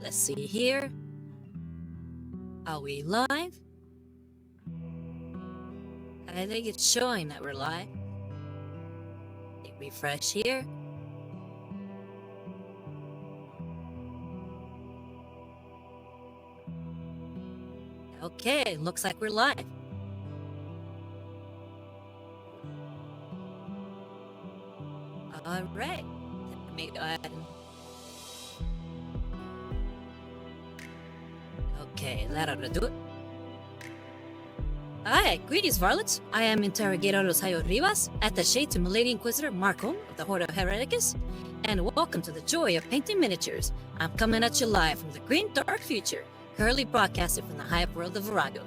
Let's see here. Are we live? I think it's showing that we're live. Refresh here. Okay, looks like we're live. All right. Let me go ahead and... Okay, that ought to do it. Hi, greetings, Varlets. I am Interrogator Rosario Rivas, attaché to Milady Inquisitor Marcom of the Horde of Hereticus, and welcome to the joy of painting miniatures. I'm coming at you live from the green dark future, currently broadcasted from the hype world of Virago.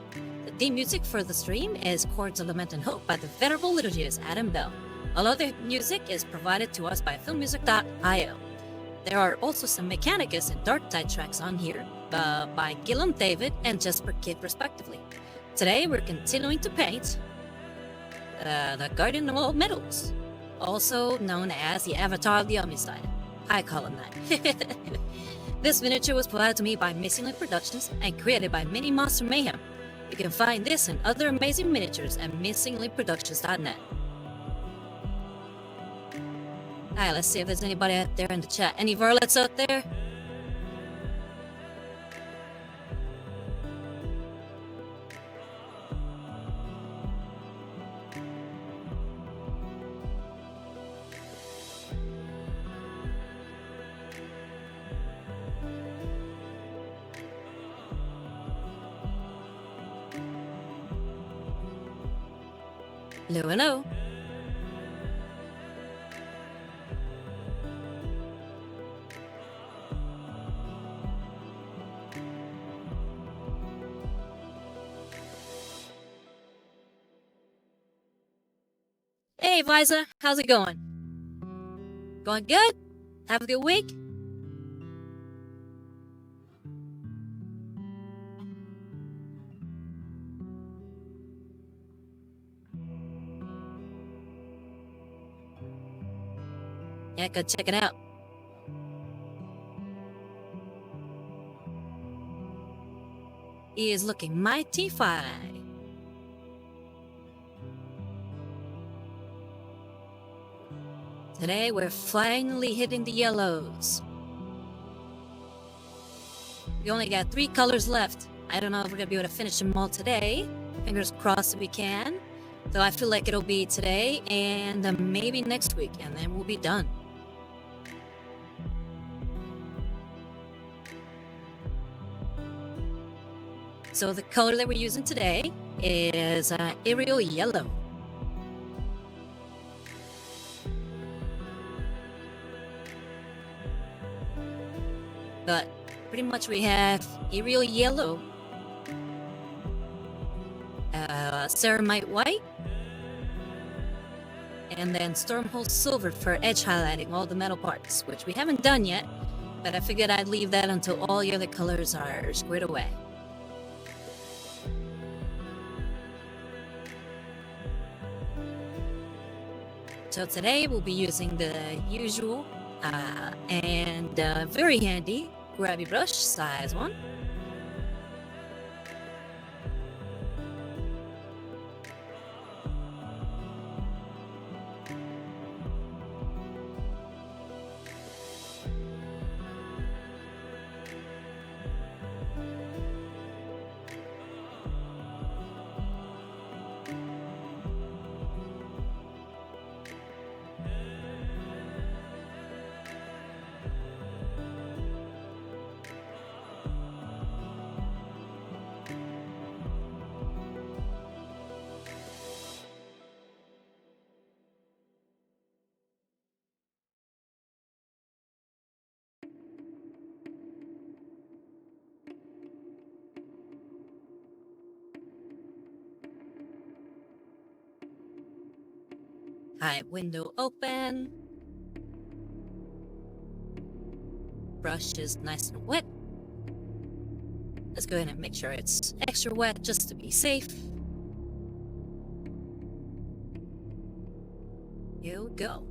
The theme music for the stream is Chords of Lament and Hope by the venerable liturgist Adam Bell. All other music is provided to us by filmmusic.io. There are also some Mechanicus and Darktide tracks on here by Guillaume David and Jesper Kyd respectively. Today we're continuing to paint the Guardian of All Metals, also known as the Avatar of the Omnissiah. I call him that. This miniature was provided to me by Missingly Productions and created by Mini Monster Mayhem. You can find this and other amazing miniatures at missinglyproductions.net. Alright, let's see if there's anybody out there in the chat. Any varlets out there? Hello. Hey, Visa, how's it going? Going good? Have a good week? Yeah, go check it out. He is looking mighty fine. Today we're finally hitting the yellows. We only got 3 colors left. I don't know if we're gonna be able to finish them all today. Fingers crossed if we can. Though I feel like it'll be today and maybe next week, and then we'll be done. So the color that we're using today is Yriel Yellow. But pretty much we have Yriel Yellow, Ceramite White, and then Stormhold Silver for edge highlighting all the metal parts, which we haven't done yet, but I figured I'd leave that until all the other colors are squared away. So today we'll be using the usual and very handy grabby brush, size 1. Alright, window open. Brush is nice and wet. Let's go ahead and make sure it's extra wet just to be safe. Here we go.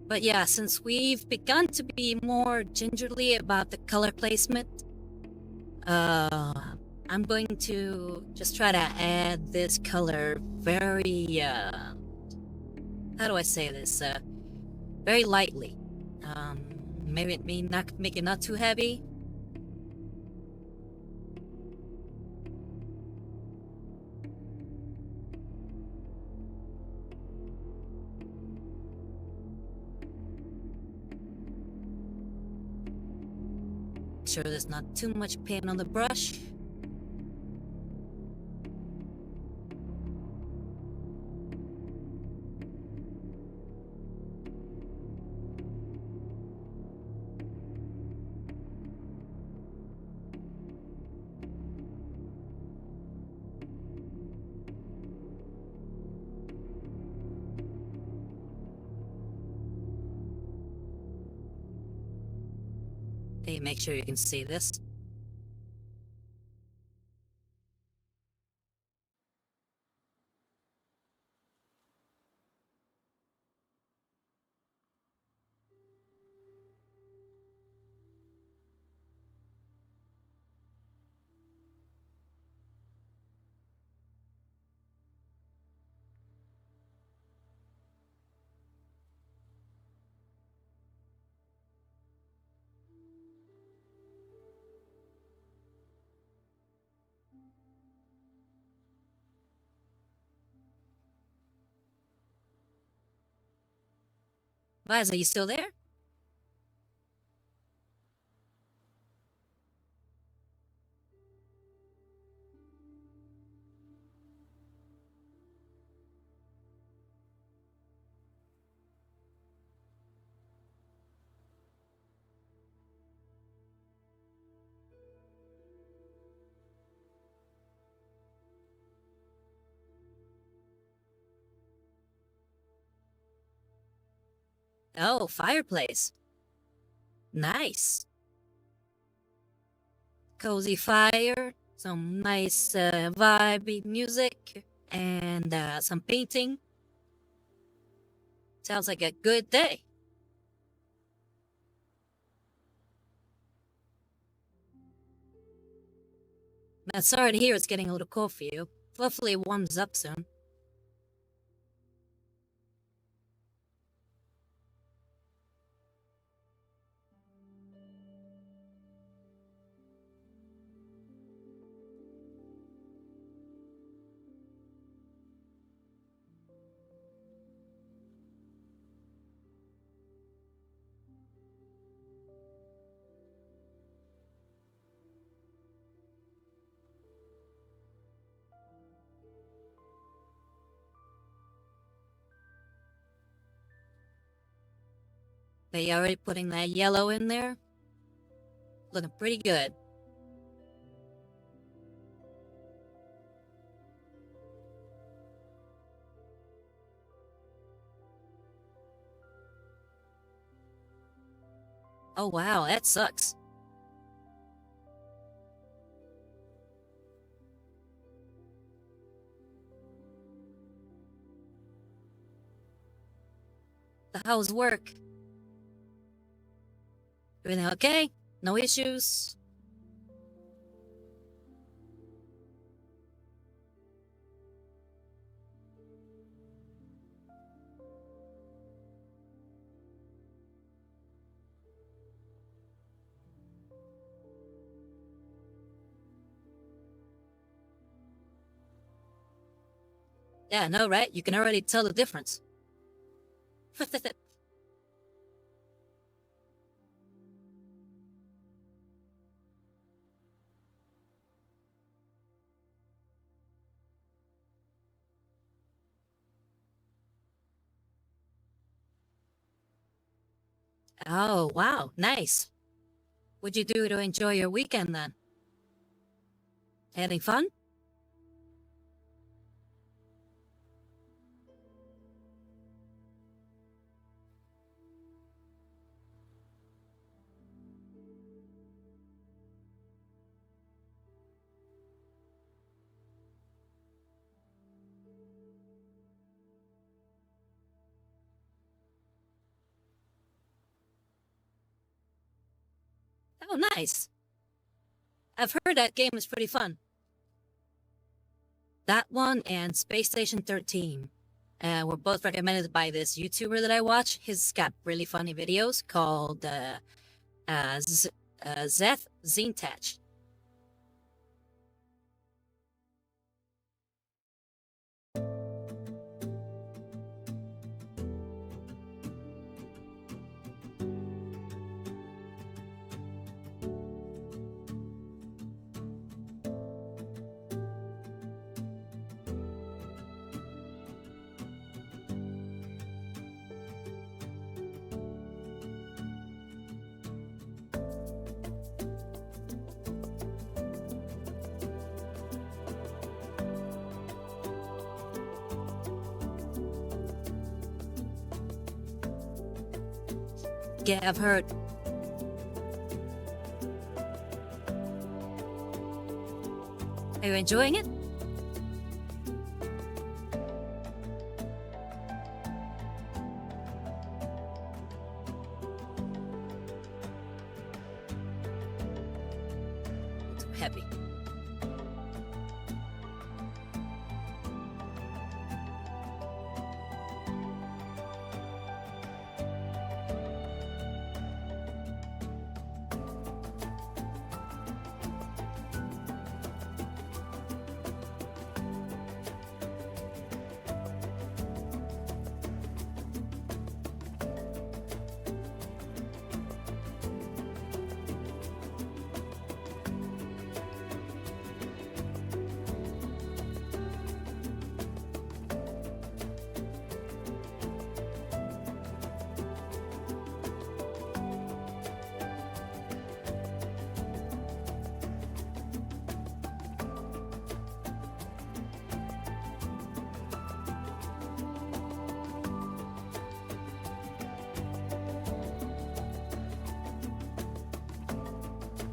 But yeah, since we've begun to be more gingerly about the color placement, uh, I'm going to just try to add this color very, how do I say this? Very lightly. Maybe not make it not too heavy. Make sure there's not too much paint on the brush. Hey, make sure you can see this. Liza, are you still there? Oh, fireplace. Nice. Cozy fire, some nice vibey music, and some painting. Sounds like a good day. I'm sorry to hear it's getting a little cold for you. Hopefully it warms up soon. Are you already putting that yellow in there? Looking pretty good. Oh wow, that sucks. How's work? Everything okay? No issues? Yeah, no, right? You can already tell the difference. Oh, wow, nice. What'd you do to enjoy your weekend then? Having fun? Oh, nice. I've heard that game is pretty fun. That one and Space Station 13 were both recommended by this YouTuber that I watch. He's got really funny videos called Zeth Zintach. Yeah, I've heard. Are you enjoying it? It's heavy.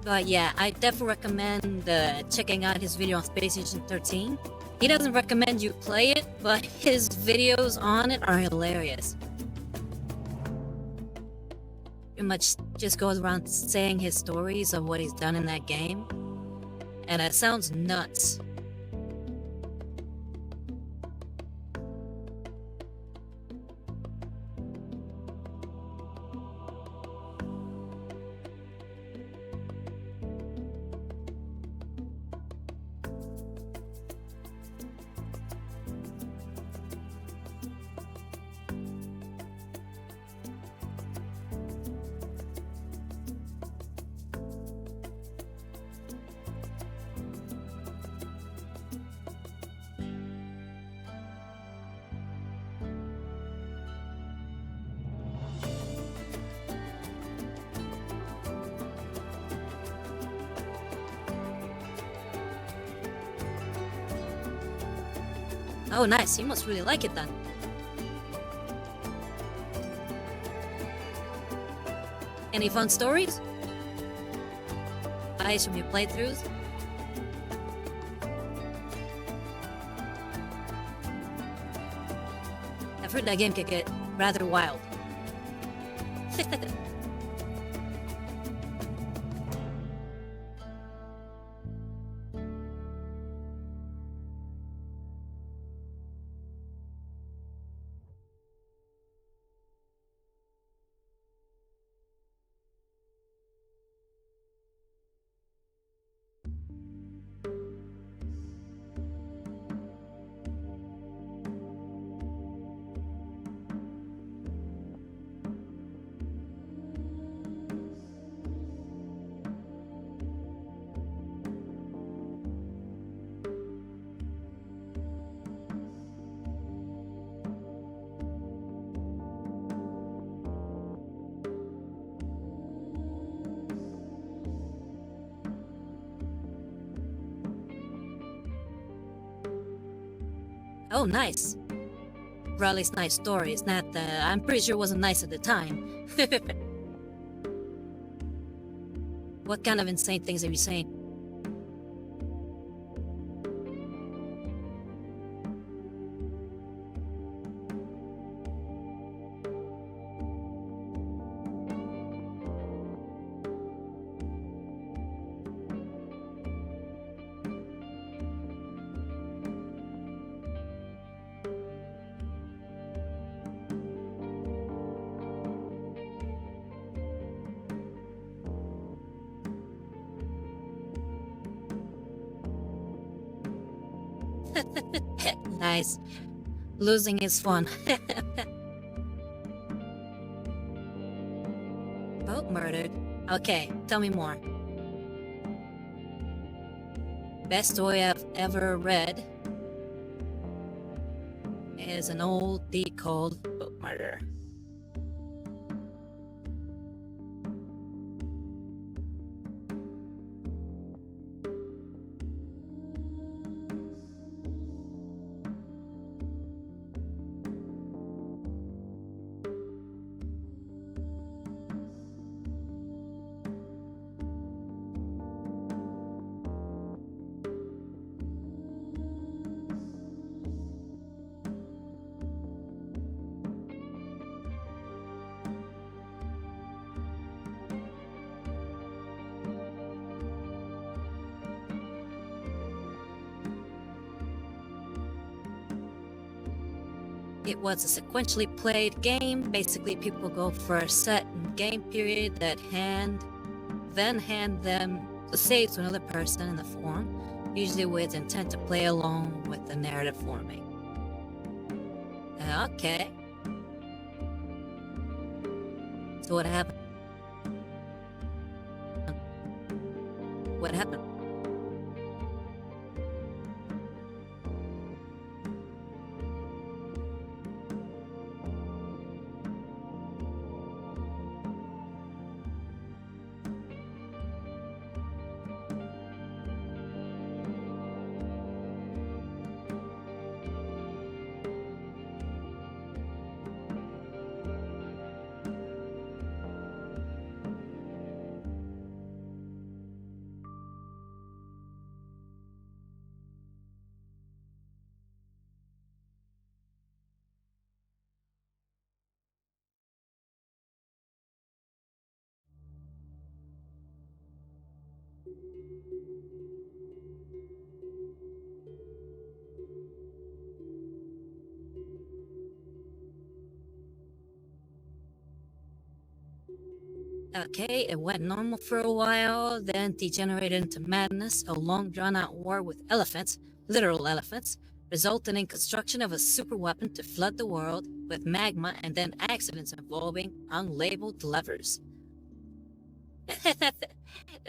But yeah, I definitely recommend checking out his video on Space Station 13. He doesn't recommend you play it, but his videos on it are hilarious. Pretty much just goes around saying his stories of what he's done in that game. And it sounds nuts. Oh, nice. You must really like it then. Any fun stories? Eyes from your playthroughs? I've heard that game can get rather wild. Oh, nice. Riley's nice story. It's not, I'm pretty sure it wasn't nice at the time. What kind of insane things are you saying? Nice. Losing is fun. Both murdered. Okay, tell me more. Best story I've ever read is an old deed called Boat Murder. It was a sequentially played game. Basically, people go for a set game period that then hand them the save to another person in the forum, usually with intent to play along with the narrative forming. Okay. So what happened? What happened? Okay, it went normal for a while, then degenerated into madness. A long drawn-out war with elephants, literal elephants, resulted in construction of a super weapon to flood the world with magma, and then accidents involving unlabeled levers.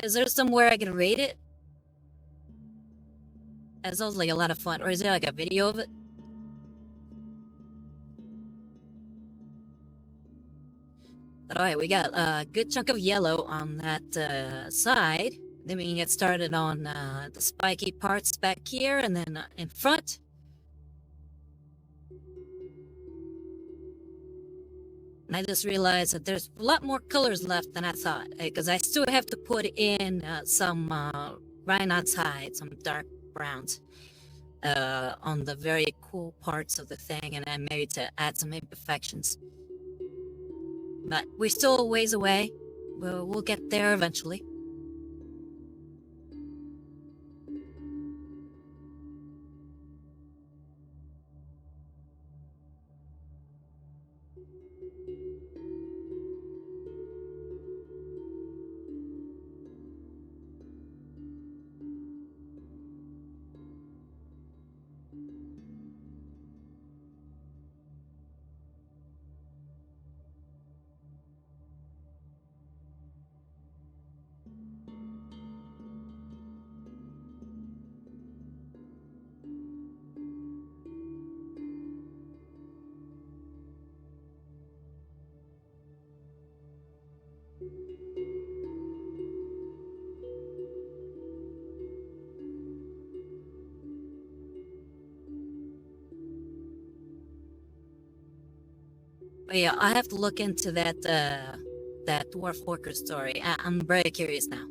Is there somewhere I can rate it? That sounds like a lot of fun. Or is there like a video of it? But alright, we got a good chunk of yellow on that side. Then we can get started on the spiky parts back here, and then in front. And I just realized that there's a lot more colors left than I thought, because I still have to put in some Rhinox hide, some dark browns, on the very cool parts of the thing, and then maybe to add some imperfections. But we're still a ways away. We'll get there eventually. But yeah, I have to look into that dwarf worker story. I'm very curious now.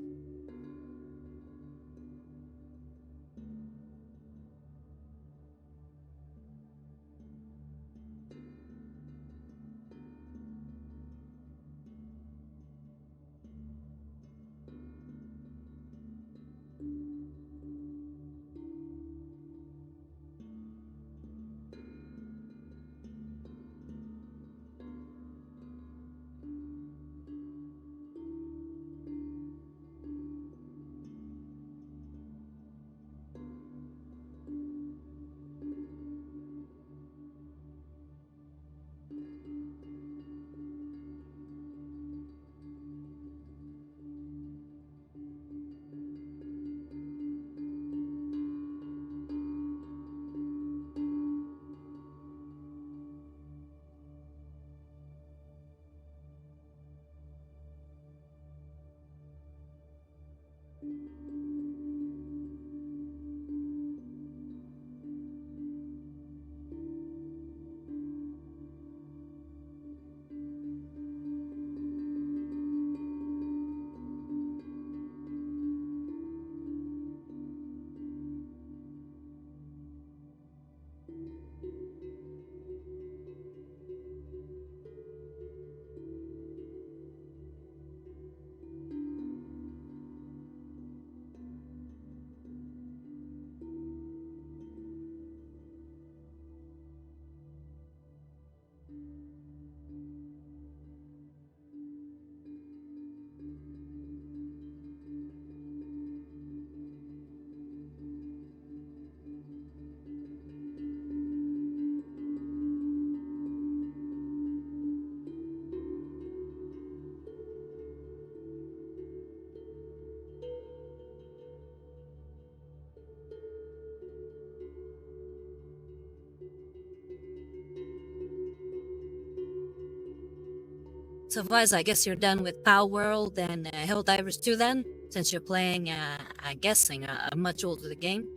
So, Vice, I guess you're done with Power World and Helldivers 2 then, since you're playing, I'm guessing, a much older game.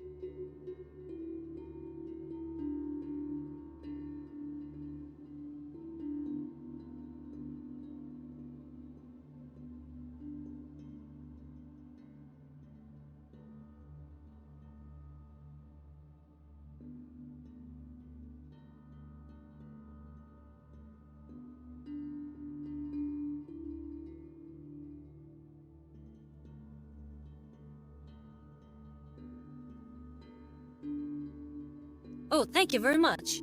Oh, thank you very much.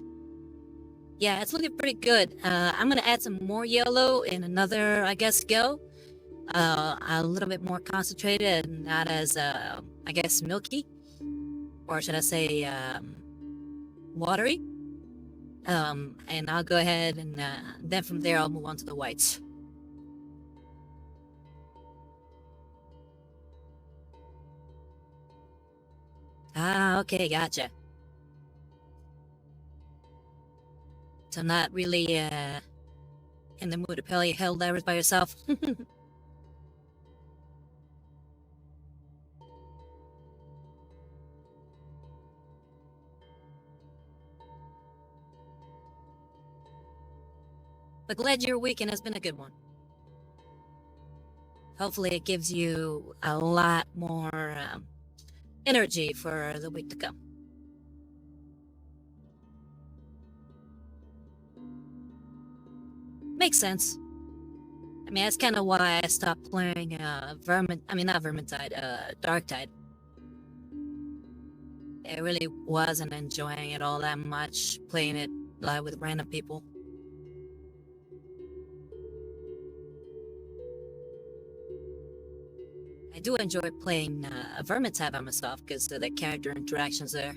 Yeah, it's looking pretty good. I'm gonna add some more yellow in another, I guess, go. A little bit more concentrated and not as, I guess, milky. Or should I say, watery. And I'll go ahead and then from there I'll move on to the whites. Ah, okay, gotcha. So not really in the mood to play Helldivers by yourself. But glad your weekend has been a good one. Hopefully it gives you a lot more energy for the week to come. Makes sense. I mean, that's kind of why I stopped playing not Vermintide, Darktide. I really wasn't enjoying it all that much, playing it live with random people. I do enjoy playing Vermintide by myself because of the character interactions there.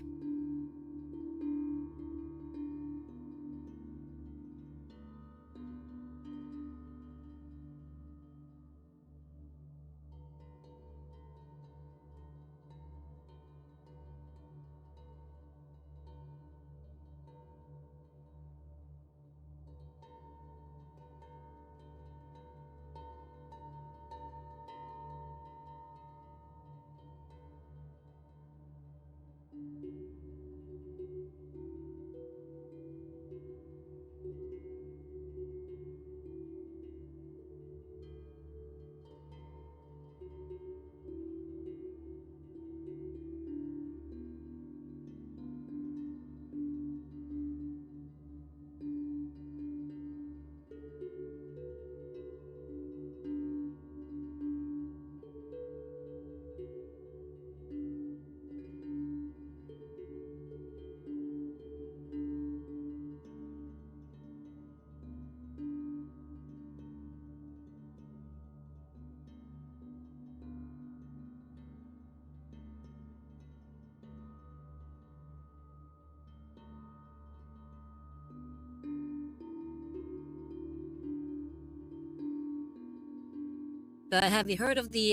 But have you heard of the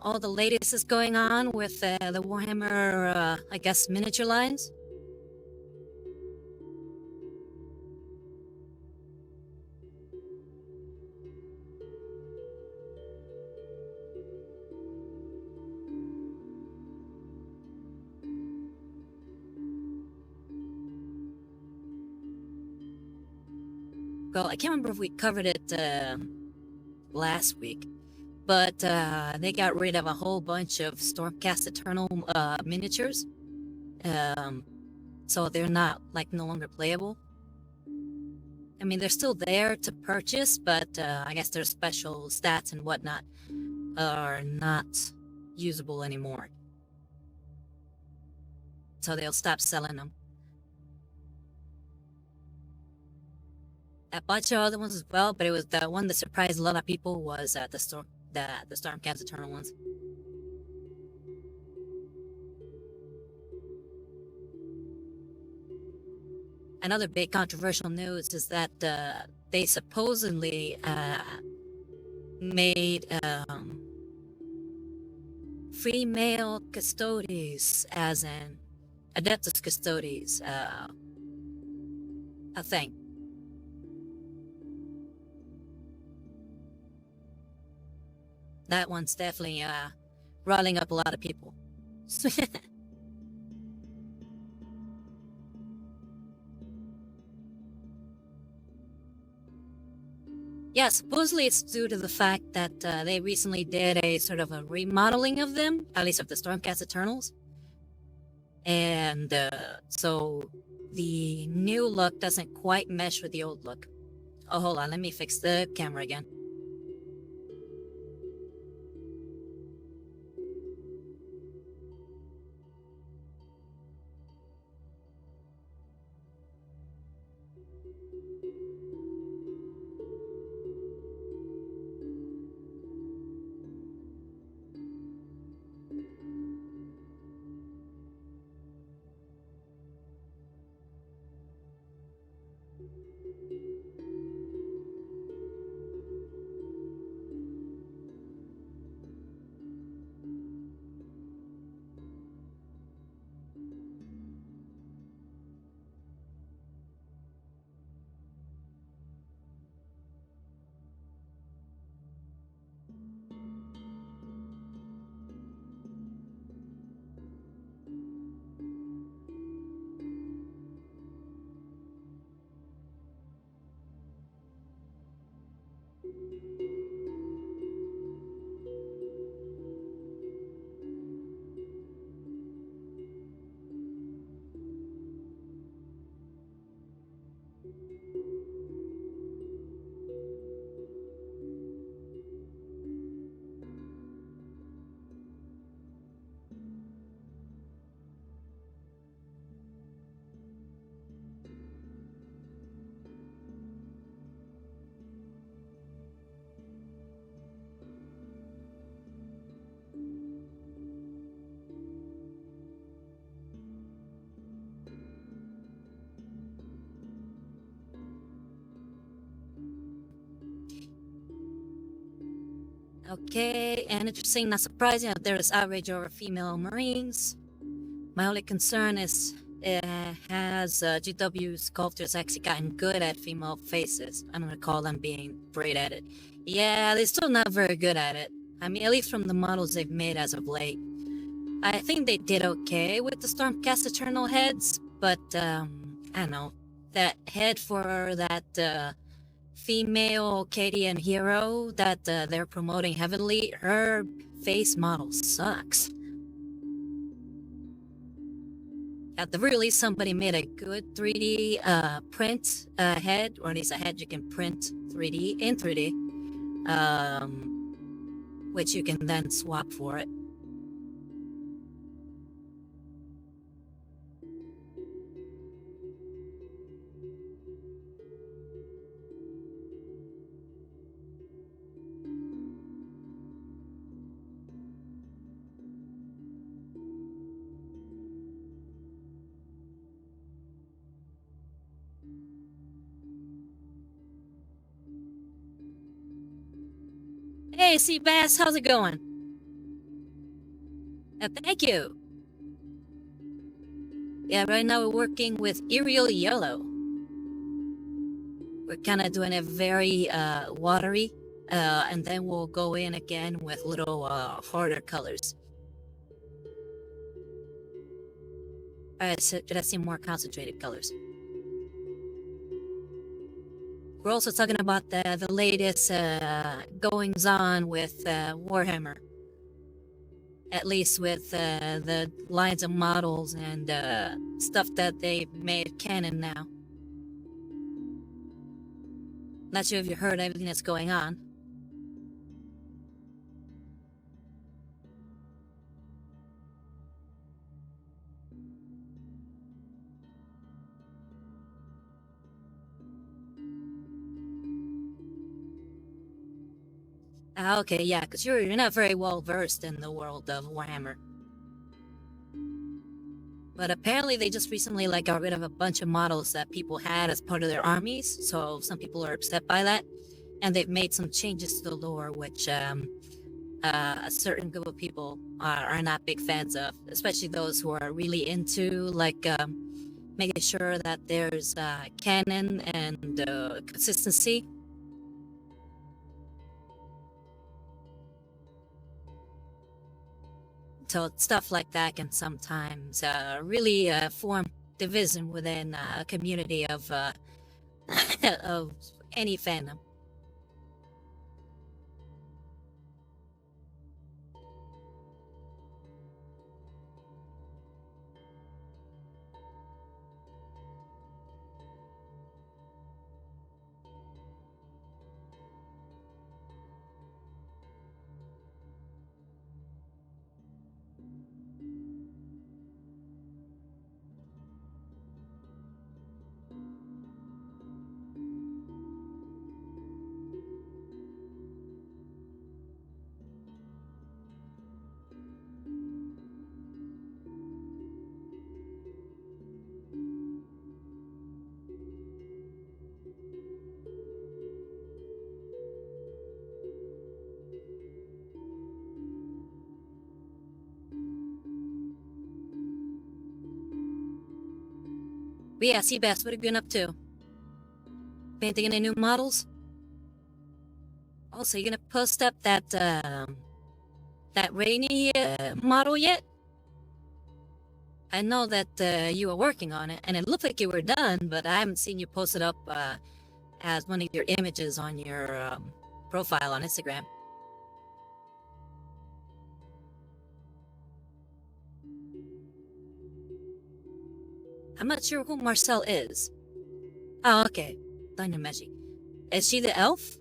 all the latest is going on with the Warhammer, I guess, miniature lines? Well, I can't remember if we covered it last week, but they got rid of a whole bunch of Stormcast Eternal miniatures. So they're not, like, no longer playable. I mean, they're still there to purchase, but I guess their special stats and whatnot are not usable anymore. So they'll stop selling them. A bunch of other ones as well, but it was the one that surprised a lot of people was the Stormcast Eternal ones. Another big controversial news is that they supposedly made female custodes, as in Adeptus Custodes, a thing. That one's definitely riling up a lot of people. Yeah, supposedly it's due to the fact that they recently did a sort of a remodeling of them, at least of the Stormcast Eternals. And so the new look doesn't quite mesh with the old look. Oh, hold on, let me fix the camera again. Okay, and interesting, not surprising that there is outrage over female Marines. My only concern is, has GW sculptors actually gotten good at female faces? I'm gonna call them being great at it. Yeah, they're still not very good at it. I mean, at least from the models they've made as of late. I think they did okay with the Stormcast Eternal heads, but, I don't know. That head for that, female Cadian hero that they're promoting heavily, her face model sucks. At the very least, somebody made a good 3D print head, or at least a head you can print 3D in 3D, which you can then swap for it. Hey, Seabass, how's it going? Thank you. Yeah, right now we're working with Yriel Yellow. We're kind of doing it very watery, and then we'll go in again with little harder colors. So did I see more concentrated colors? We're also talking about the latest goings on with Warhammer. At least with the lines of models and stuff that they've made canon now. Not sure if you heard everything that's going on. Okay, yeah, because you're not very well versed in the world of Warhammer. But apparently they just recently got rid of a bunch of models that people had as part of their armies, so some people are upset by that. And they've made some changes to the lore, which a certain group of people are not big fans of, especially those who are really into making sure that there's canon and consistency. So stuff like that can sometimes really form division within a community of of any fandom. But yeah, Seabass, what have you been up to? Painting any new models? Also, you gonna post up that rainy model yet? I know that you were working on it, and it looked like you were done, but I haven't seen you post it up as one of your images on your profile on Instagram. I'm not sure who Marcel is. Oh, okay. Dynameshi. Is she the elf?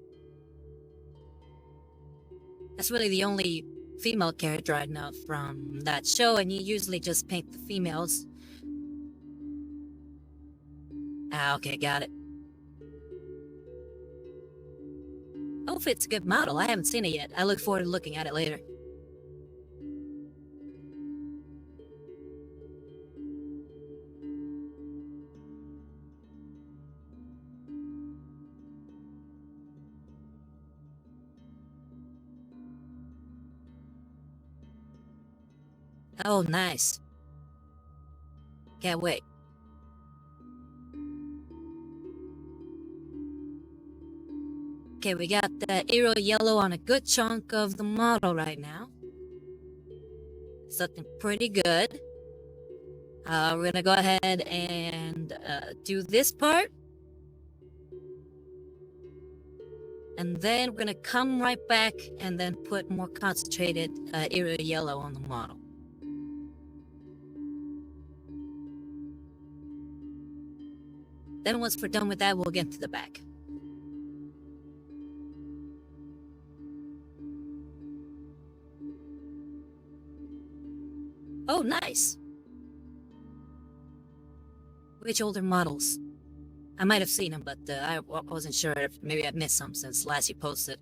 That's really the only female character I know from that show, and you usually just paint the females. Ah, okay, got it. Hopefully it's a good model. I haven't seen it yet. I look forward to looking at it later. Oh, nice. Can't wait. Okay, we got the Yriel Yellow on a good chunk of the model right now. It's looking pretty good. We're gonna go ahead and do this part. And then we're gonna come right back and then put more concentrated Yriel Yellow on the model. Then once we're done with that, we'll get to the back. Oh, nice. Which older models? I might have seen them, but I wasn't sure if maybe I missed some since last you posted.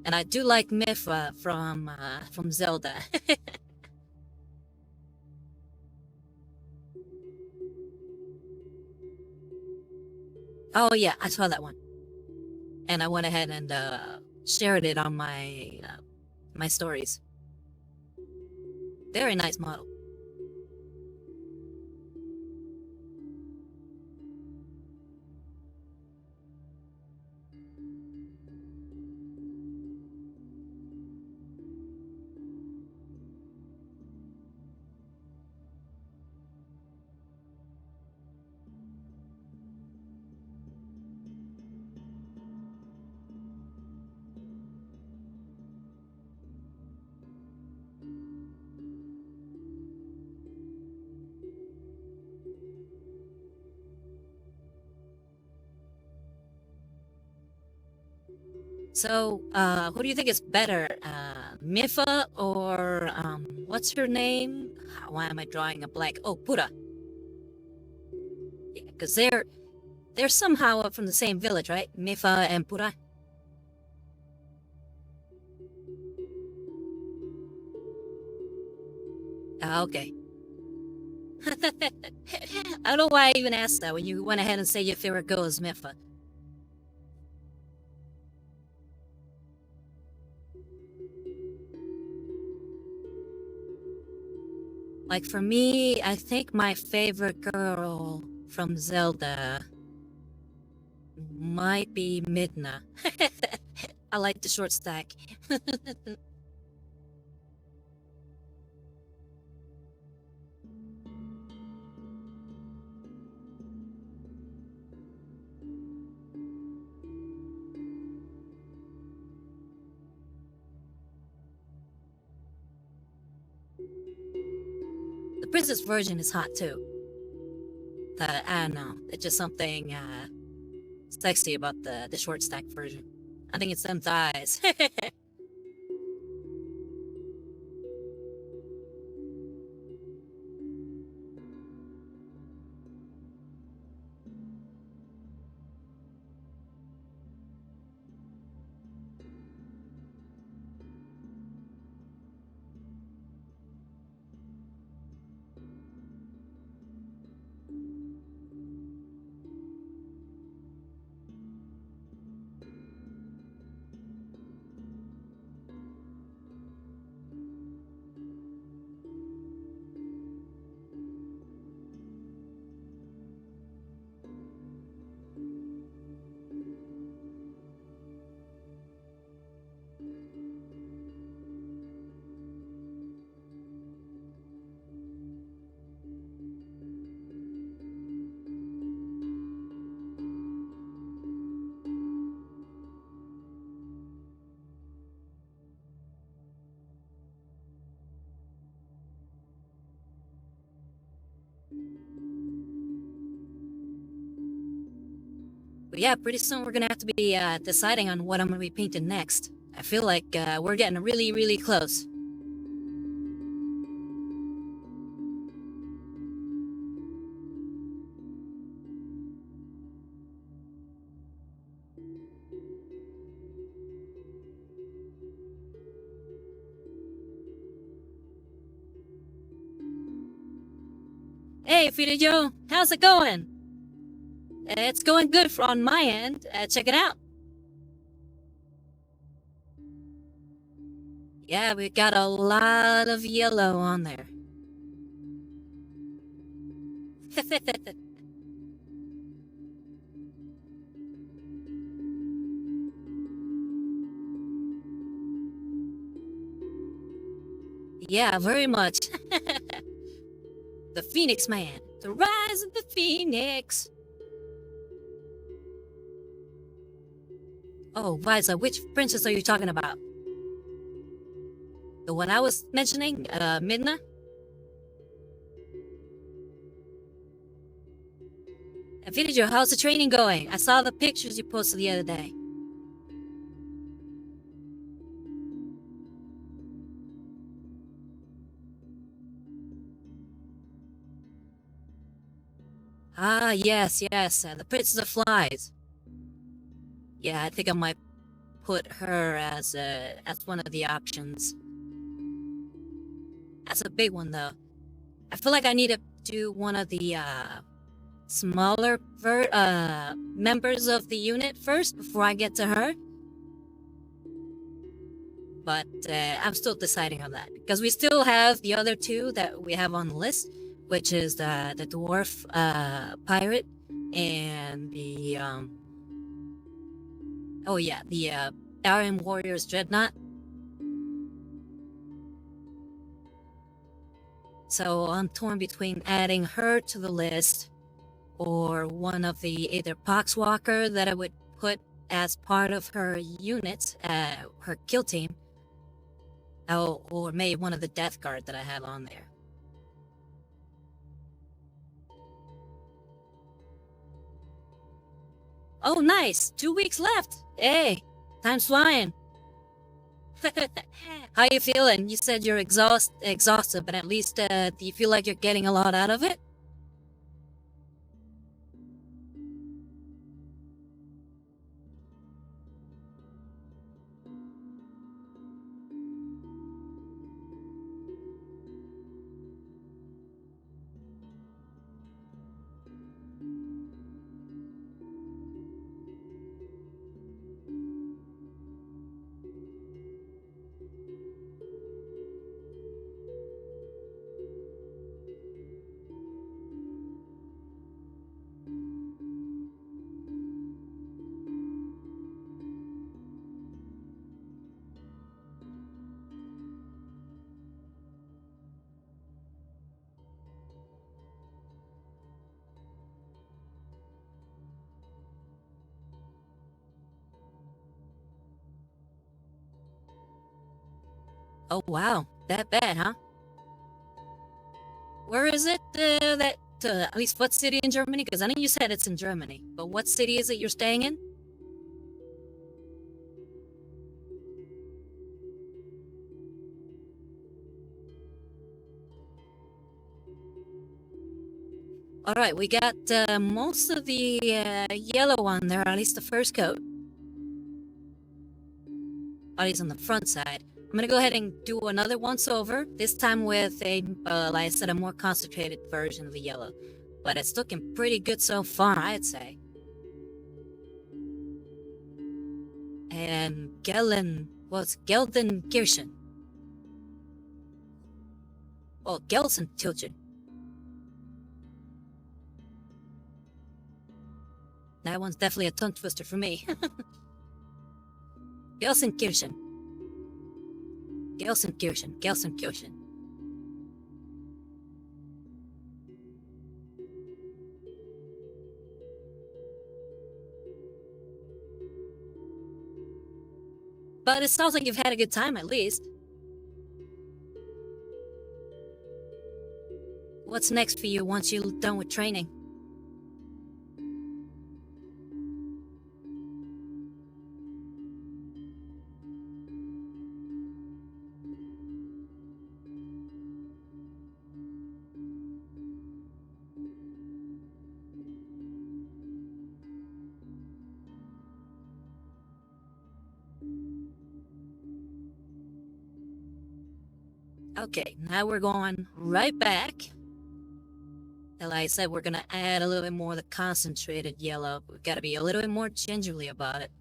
And I do like Mipha from Zelda. Oh yeah, I saw that one, and I went ahead and shared it on my stories. Very nice model. So, who do you think is better, Mipha or what's her name? Why am I drawing a blank? Oh, Pura. Yeah, because they're somehow from the same village, right? Mipha and Pura. Ah, okay. I don't know why I even asked that when you went ahead and say your favorite girl is Mipha. Like for me, I think my favorite girl from Zelda might be Midna. I like the short stack. princess version is hot too. I don't know. It's just something sexy about the short stack version. I think it's them thighs. But yeah, pretty soon we're gonna have to be deciding on what I'm gonna be painting next. I feel like we're getting really, really close. Hey, Joe, how's it going? It's going good on my end. Check it out. Yeah, we got a lot of yellow on there. Yeah, very much. The Phoenix Man. The Rise of the Phoenix. Oh, Visa, which princess are you talking about? The one I was mentioning, Midna? Villager, how's the training going? I saw the pictures you posted the other day. Ah, yes, the Princess of Flies. Yeah, I think I might put her as one of the options. That's a big one, though. I feel like I need to do one of the smaller members of the unit first before I get to her. But I'm still deciding on that because we still have the other two that we have on the list, which is the dwarf pirate and the Iron Warriors Dreadnought. So I'm torn between adding her to the list or one of the either Poxwalker that I would put as part of her unit, her kill team, or maybe one of the Death Guard that I have on there. Oh, nice! 2 weeks left! Hey, time's flying. How you feeling? You said you're exhausted, but at least do you feel like you're getting a lot out of it? Oh wow, that bad, huh? Where is it that, at least what city in Germany? Because I know you said it's in Germany, but what city is it you're staying in? Alright, we got most of the yellow on there, at least the first coat. At least on the front side. I'm gonna go ahead and do another once over, this time with a, like I said, a more concentrated version of the yellow. But it's looking pretty good so far, I'd say. And Gelsenkirchen. Oh, Gelsenkirchen. That one's definitely a tongue twister for me. Gelsenkirchen. Gelsenkirchen. Gelsenkirchen. But it sounds like you've had a good time at least. What's next for you once you're done with training? Okay, now we're going right back. And like I said, we're gonna add a little bit more of the concentrated yellow. We've got to be a little bit more gingerly about it.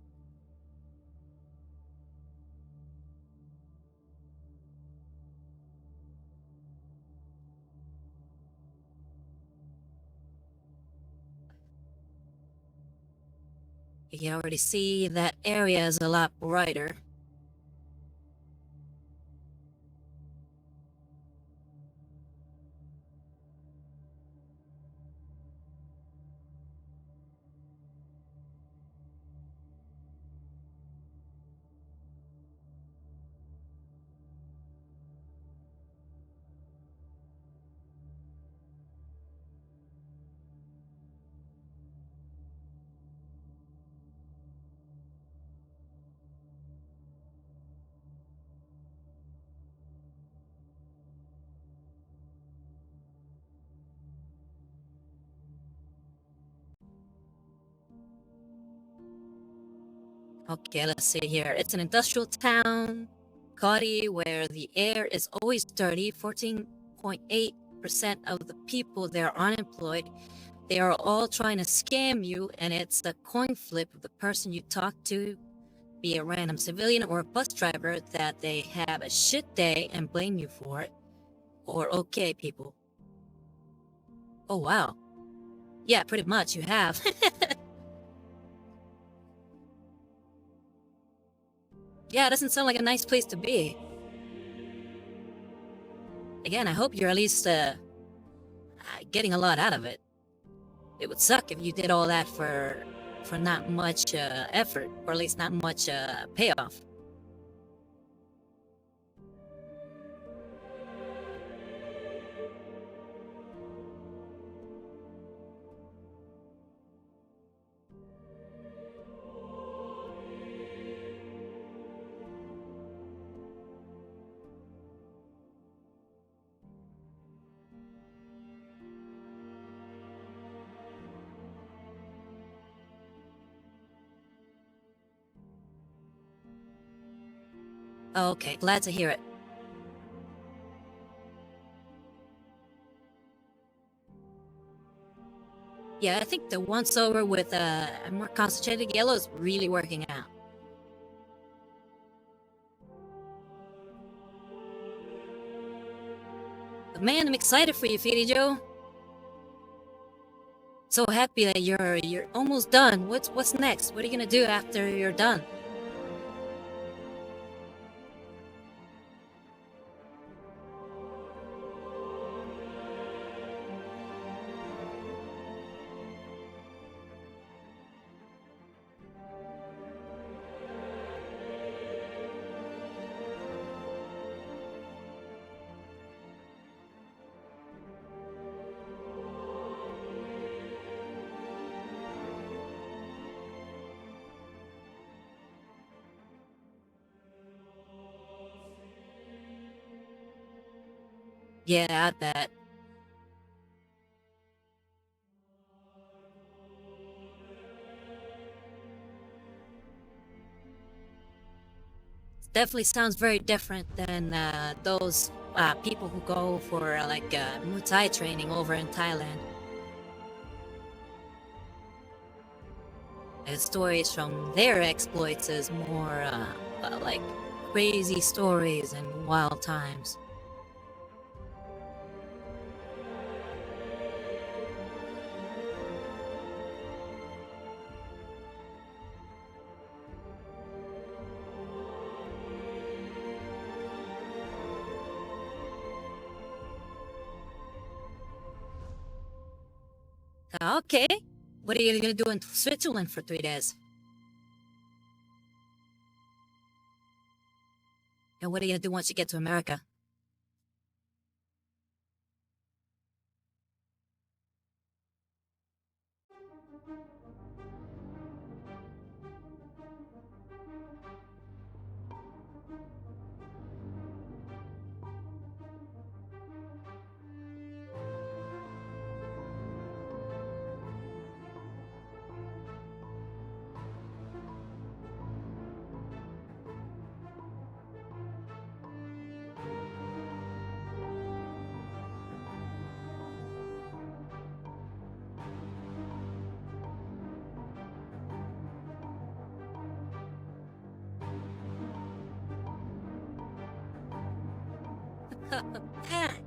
You can already see that area is a lot brighter. Okay, let's see here. It's an industrial town, Cody, where the air is always dirty. 14.8% of the people there are unemployed. They are all trying to scam you, and it's a coin flip of the person you talk to, be a random civilian or a bus driver, that they have a shit day and blame you for it. Or okay, people. Oh, wow. Yeah, pretty much, you have. Yeah, it doesn't sound like a nice place to be. Again, I hope you're at least, getting a lot out of it. It would suck if you did all that for not much, effort, or at least not much, payoff. Okay, glad to hear it. Yeah, I think the once over with a more concentrated yellow is really working out. But man, I'm excited for you, Fidi Joe. So happy that you're almost done. What's next? What are you gonna do after you're done? Yeah, I bet. Definitely sounds very different than those people who go for Muay Thai training over in Thailand. Stories from their exploits is more like crazy stories and wild times. Okay, what are you gonna do in Switzerland for 3 days? And what are you gonna do once you get to America?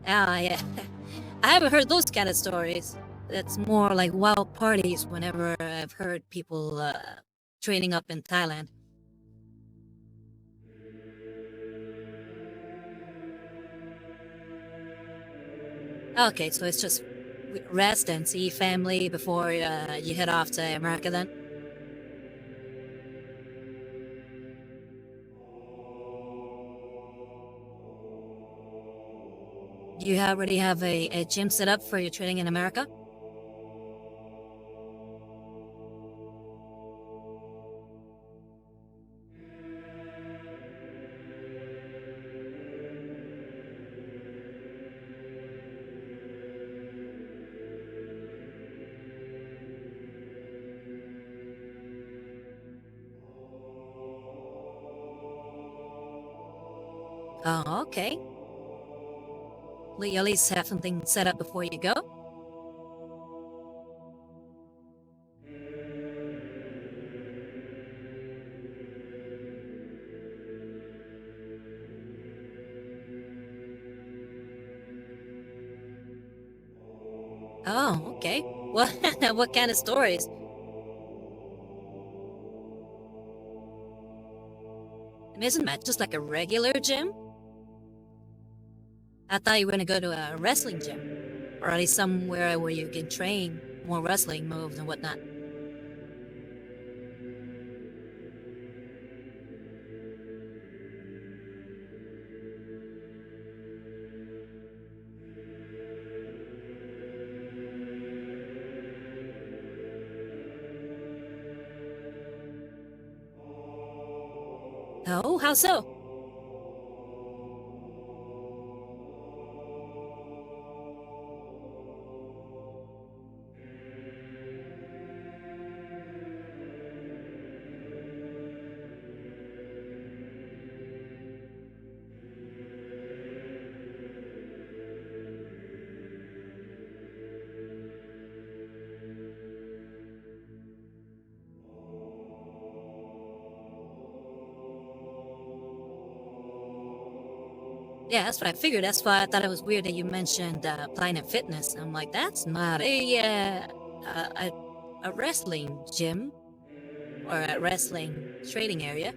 Yeah. I haven't heard those kind of stories. It's more like wild parties whenever I've heard people training up in Thailand. Okay, so it's just rest and see family before you head off to America then? Do you already have a gym set up for your training in America? Oh, okay. Will you at least have something set up before you go? Oh, okay. What what kind of stories? I mean, isn't that just like a regular gym? I thought you were gonna go to a wrestling gym, or at least somewhere where you can train more wrestling moves and whatnot. Oh, how so? Yeah, that's what I figured. That's why I thought it was weird that you mentioned Planet Fitness. I'm like, that's not a wrestling gym or a wrestling trading area.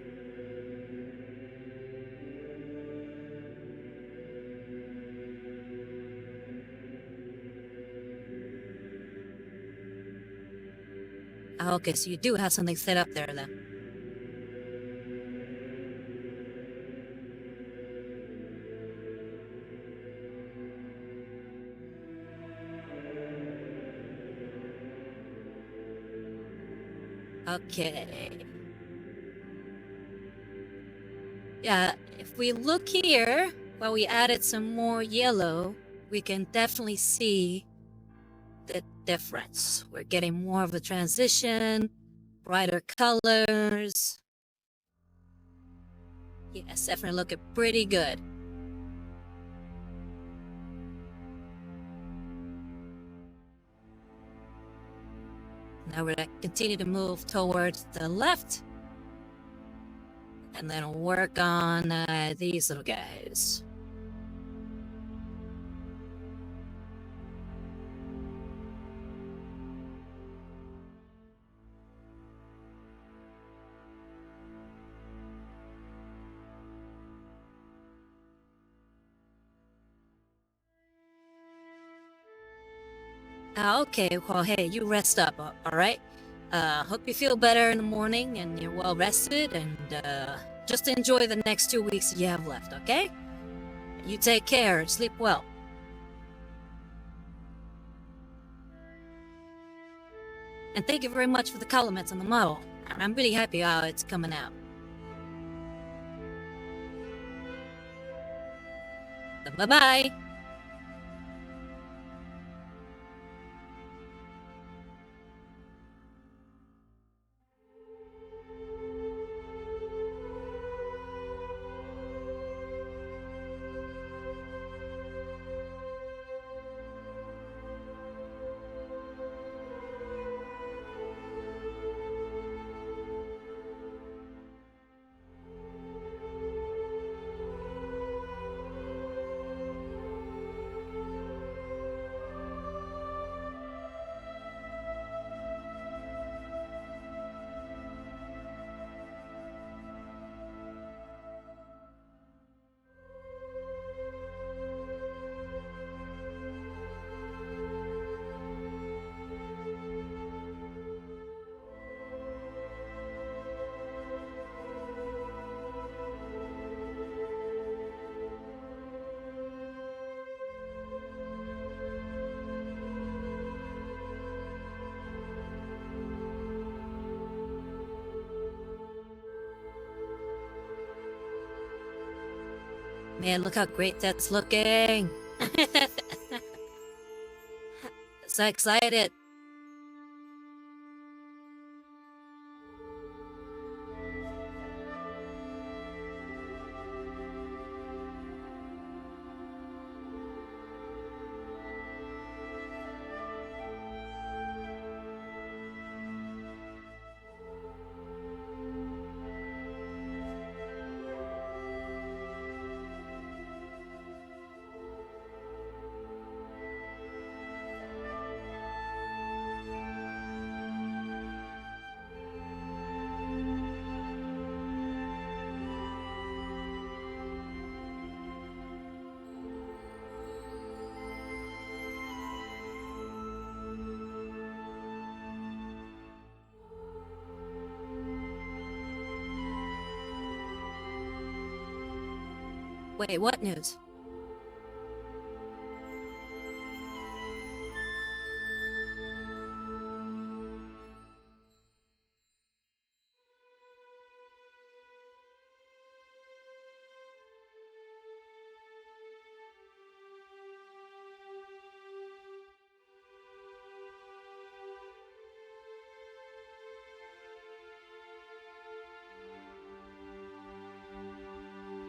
Oh, okay, so you do have something set up there then. Okay. Yeah, if we look here, well, we added some more yellow. we can definitely see the difference. We're getting more of a transition, brighter colors. Yes, definitely looking pretty good. Now we're gonna continue to move towards the left and then work on these little guys. Okay, well, hey, you rest up, alright? Hope you feel better in the morning and you're well rested, and just enjoy the next 2 weeks you have left, okay? You take care and sleep well. And thank you very much for the compliments on the model. I'm really happy how it's coming out. Bye-bye! Man, look how great that's looking! So excited! Wait, what news?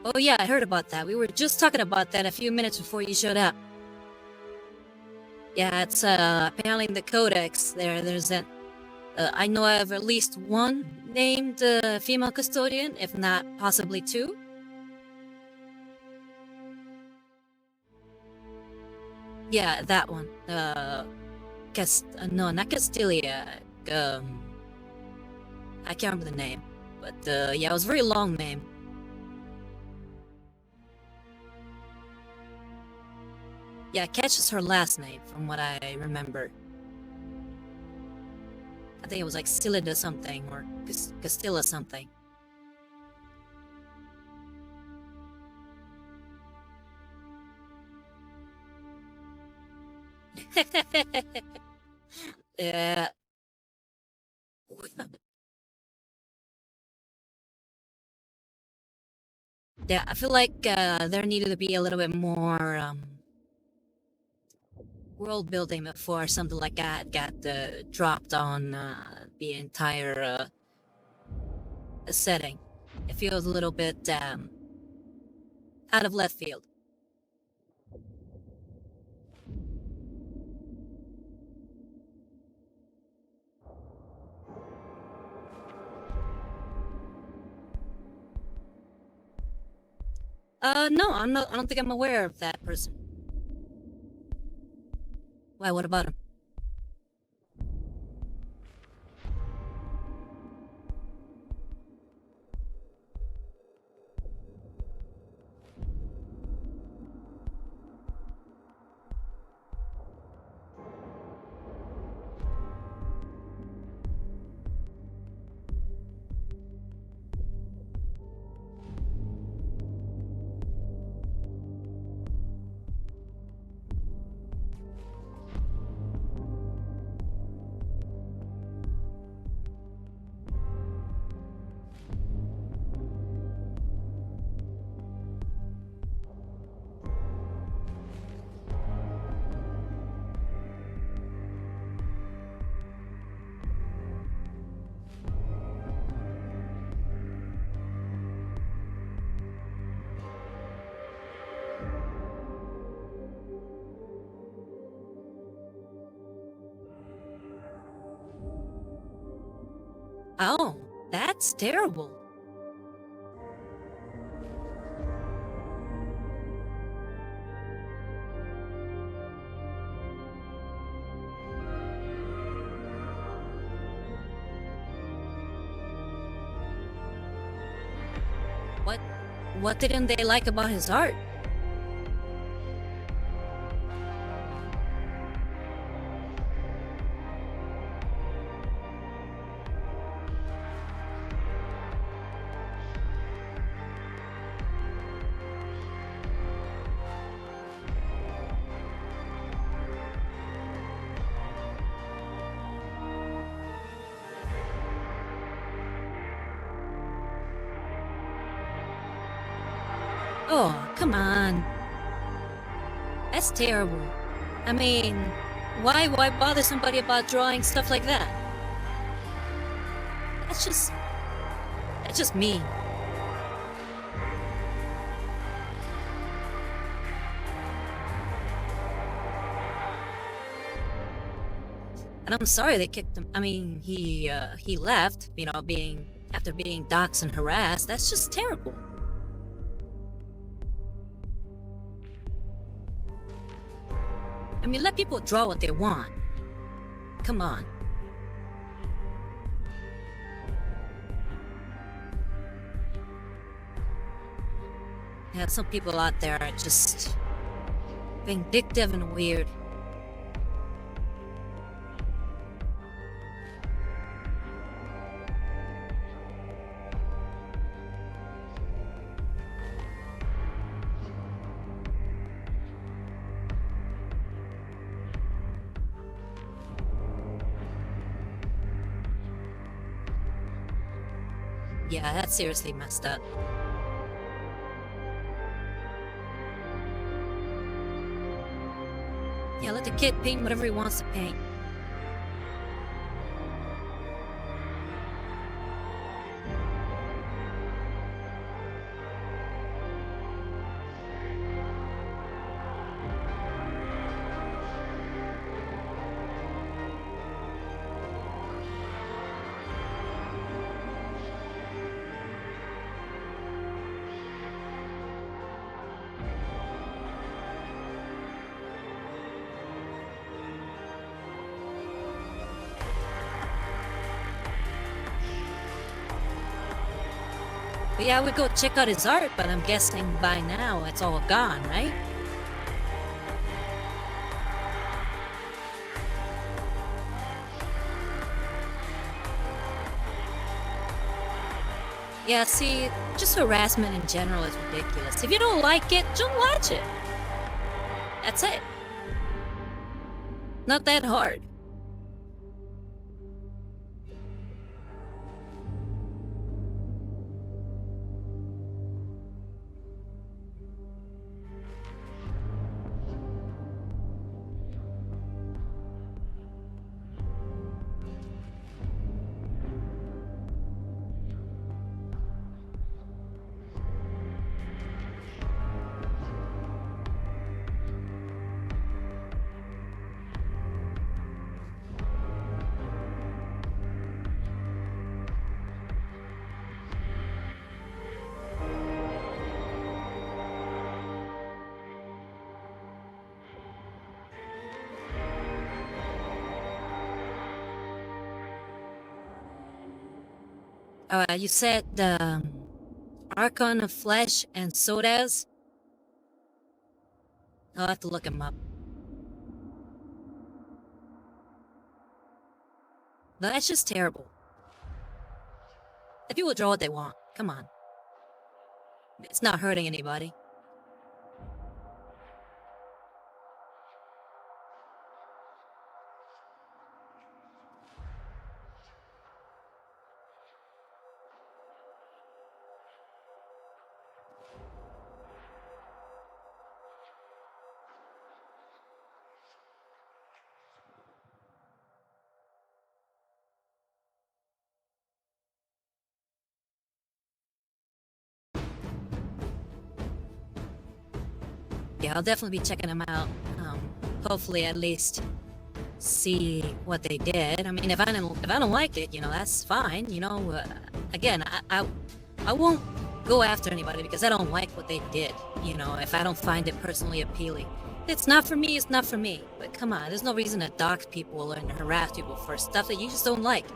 Oh yeah, I heard about that. We were just talking about that a few minutes before you showed up. Yeah, it's apparently in the codex there's that I know of at least one named female custodian, if not possibly two. Yeah, that one. No, not Castilia. I can't remember the name, but yeah, it was a very long name. Yeah, Ketch is her last name, from what I remember. I think it was like Scyllida something, or Castilla something. Yeah. Yeah, I feel like there needed to be a little bit more world building before something like that got dropped on the entire setting. It feels a little bit out of left field. No, I'm not. I don't think I'm aware of that person. Why? What about him? Oh, that's terrible. What didn't they like about his art? Oh, come on. That's terrible. I mean, why bother somebody about drawing stuff like that? That's just mean. And I'm sorry they kicked him. I mean, he left, after being doxxed and harassed. That's just terrible. I mean, let people draw what they want. Come on. Yeah, some people out there are just vindictive and weird. Yeah, that's seriously messed up. Yeah, let the kid paint whatever he wants to paint. But yeah, I would go check out his art, but I'm guessing by now it's all gone, right? Yeah, see, just harassment in general is ridiculous. If you don't like it, don't watch it. That's it. Not that hard. You said the Archon of Flesh and Sodas? I'll have to look him up. That's just terrible. If people draw what they want, come on. It's not hurting anybody. Yeah, I'll definitely be checking them out. Hopefully at least see what they did. I mean, if I don't like it, that's fine. Again, I won't go after anybody because I don't like what they did. If I don't find it personally appealing, it's not for me. It's not for me. But come on, there's no reason to dox people and harass people for stuff that you just don't like.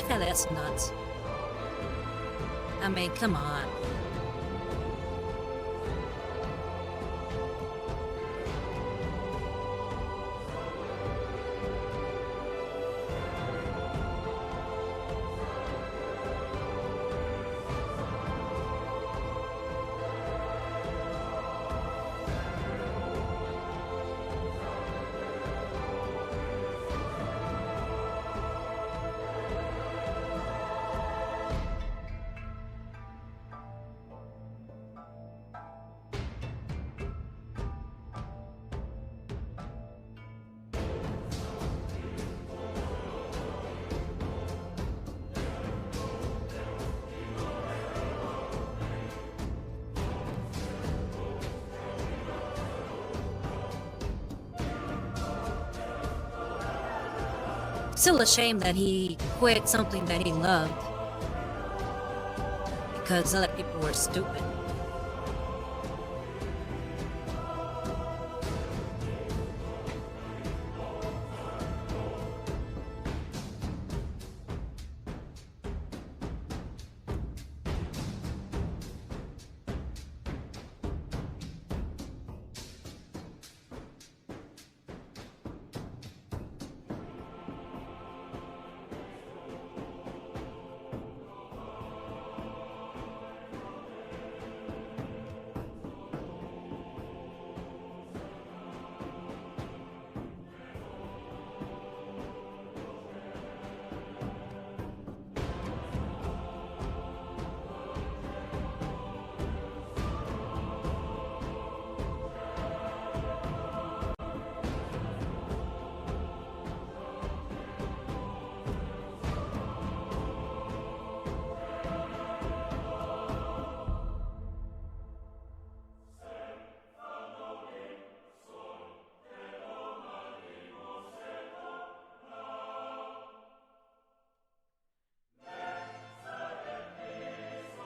That's nuts. I mean, come on. Still a shame that he quit something that he loved because other people were stupid.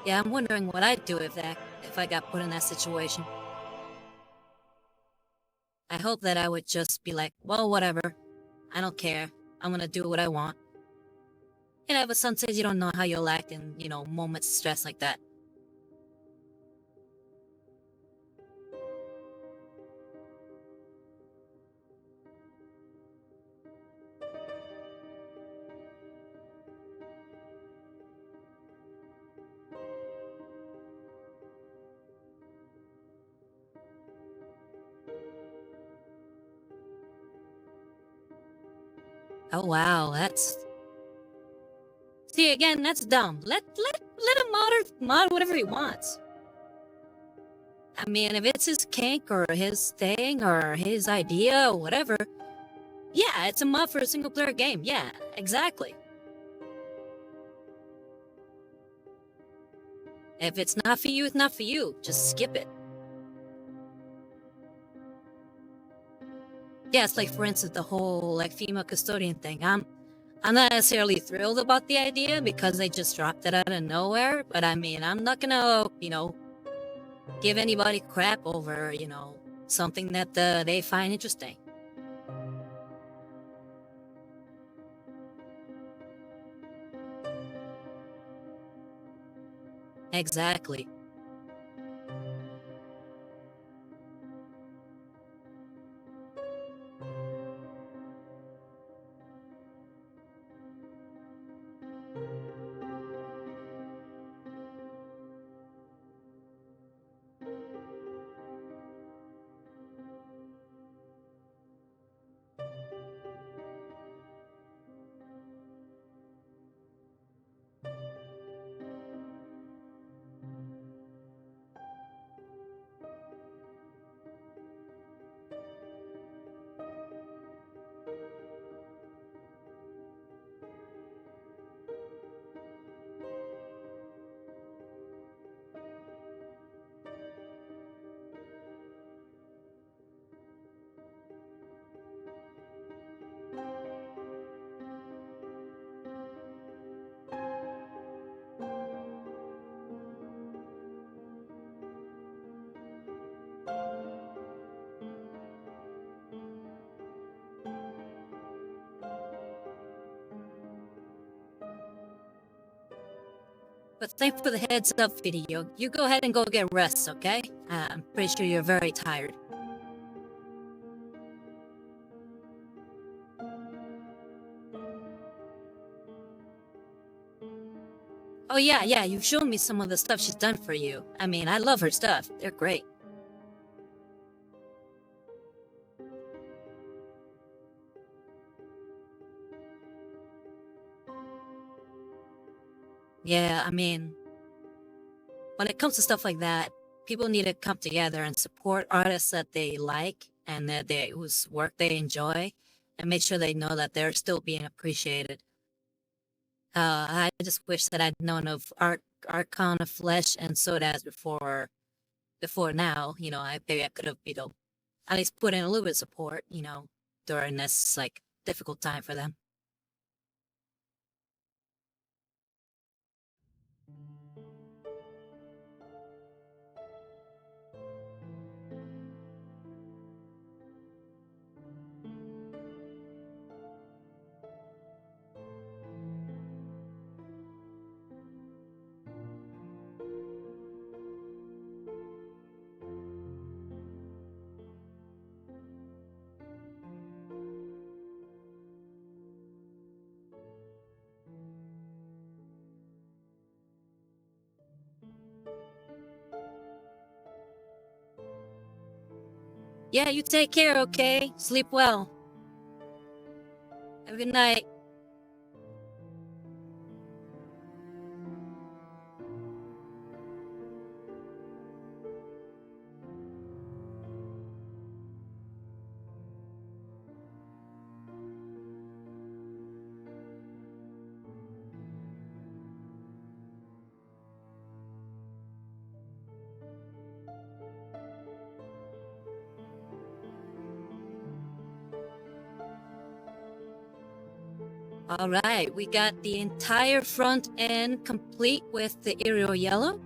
Yeah, I'm wondering what I'd do if I got put in that situation. I hope that I would just be like, well, whatever. I don't care. I'm gonna do what I want. But sometimes you don't know how you'll act in, moments of stress like that. Oh wow, that's... See, again, that's dumb. Let him mod whatever he wants. I mean, if it's his kink or his thing or his idea or whatever, yeah, it's a mod for a single player game. Yeah, exactly. If it's not for you, it's not for you. Just skip it. Yeah, it's like, for instance, the whole like female custodian thing. I'm not necessarily thrilled about the idea because they just dropped it out of nowhere. But I mean, I'm not gonna, give anybody crap over, something that they find interesting. Exactly. But thanks for the heads up video. You go ahead and go get rest, okay? I'm pretty sure you're very tired. Oh yeah, you've shown me some of the stuff she's done for you. I mean, I love her stuff. They're great. Yeah, I mean, when it comes to stuff like that, people need to come together and support artists that they like and whose work they enjoy, and make sure they know that they're still being appreciated. I just wish that I'd known of Archon of Flesh and Sodas before now. Maybe I could have, at least put in a little bit of support, during this like difficult time for them. Yeah, you take care, okay? Sleep well. Have a good night. Alright, we got the entire front end complete with the Yriel Yellow.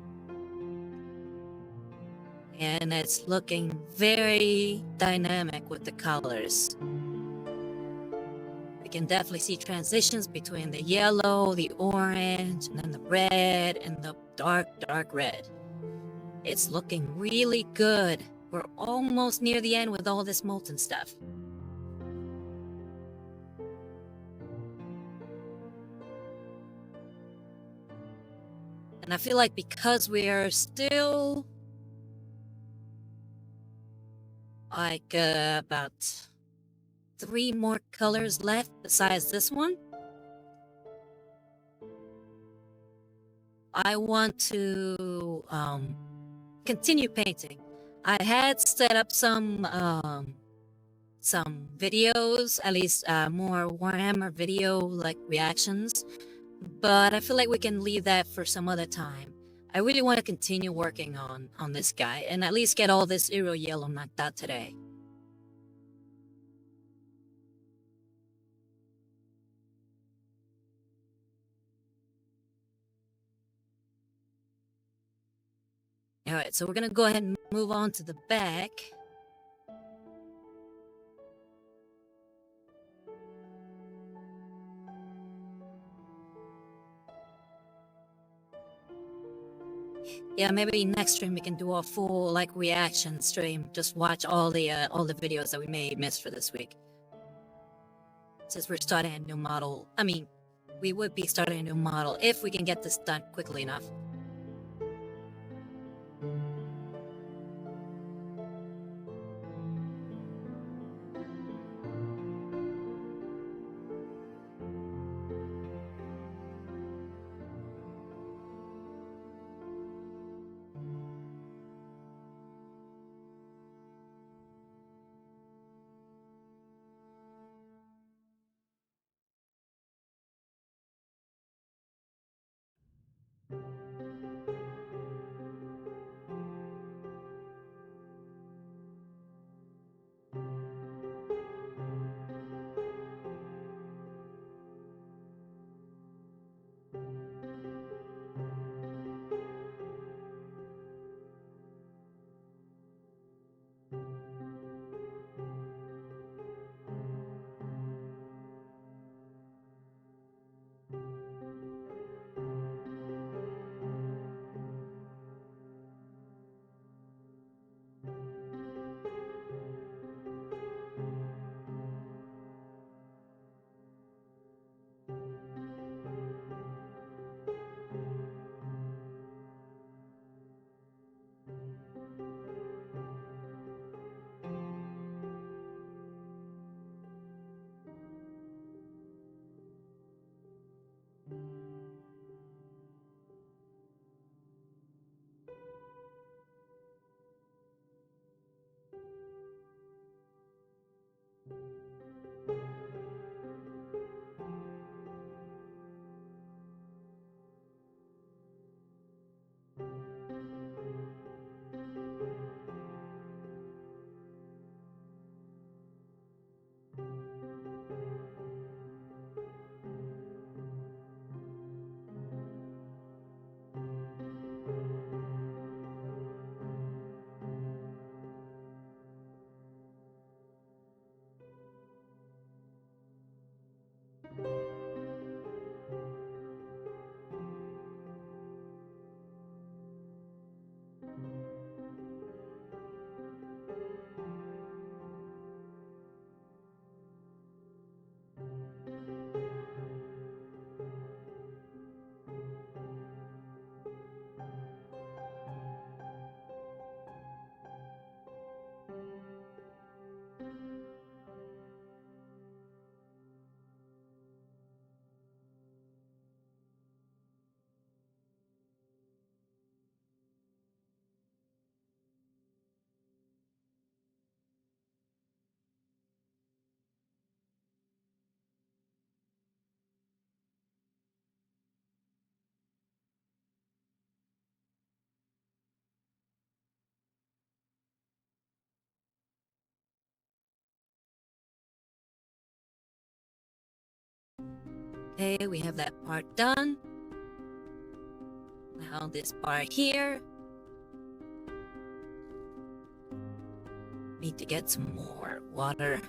And it's looking very dynamic with the colors. We can definitely see transitions between the yellow, the orange, and then the red, and the dark red. It's looking really good. We're almost near the end with all this Molten stuff. And I feel like because we are still like about 3 more colors left besides this one. I want to continue painting. I had set up some videos, at least more Warhammer video like reactions, but I feel like we can leave that for some other time. I really want to continue working on this guy and at least get all this Yriel Yellow knocked out today. Alright, so we're gonna go ahead and move on to the back. Yeah, maybe next stream we can do a full like reaction stream. Just watch all the videos that we may miss for this week. Since we're starting a new model, I mean, we would be starting a new model if we can get this done quickly enough. Okay, we have that part done. Now this part here. Need to get some more water.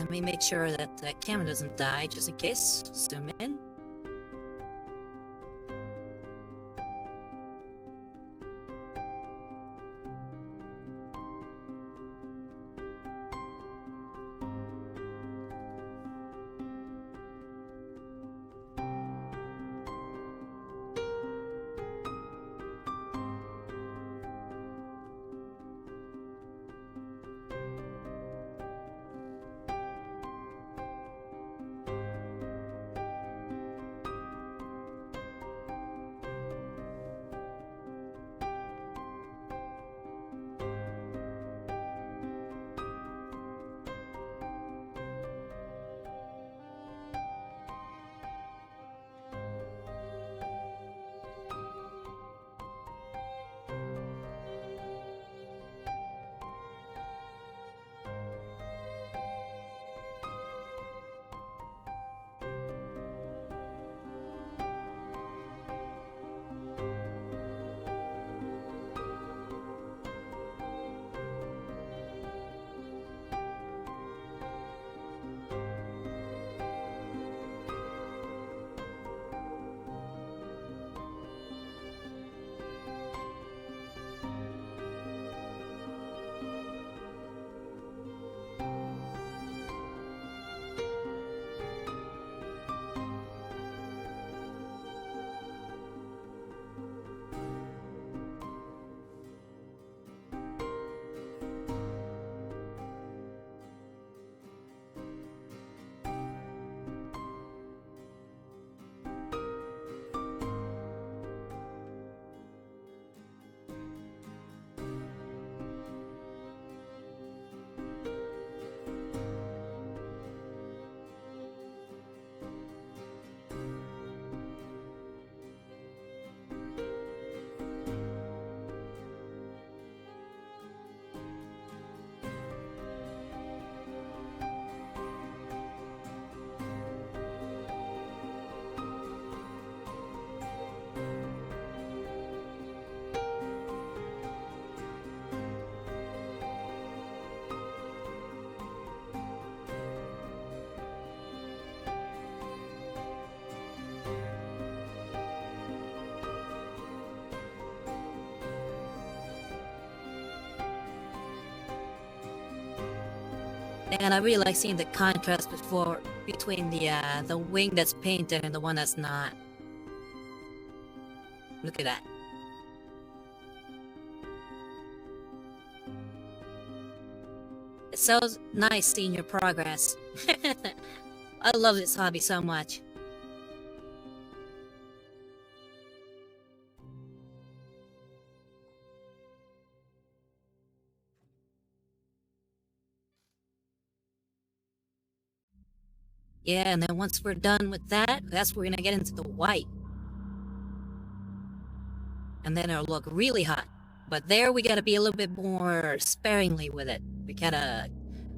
Let me make sure that the camera doesn't die, just in case. Zoom in. And I really like seeing the contrast between the wing that's painted and the one that's not. Look at that. It's so nice seeing your progress. I love this hobby so much. Yeah, and then once we're done with that, that's where we're gonna get into the white. And then it'll look really hot. But there we gotta be a little bit more sparingly with it.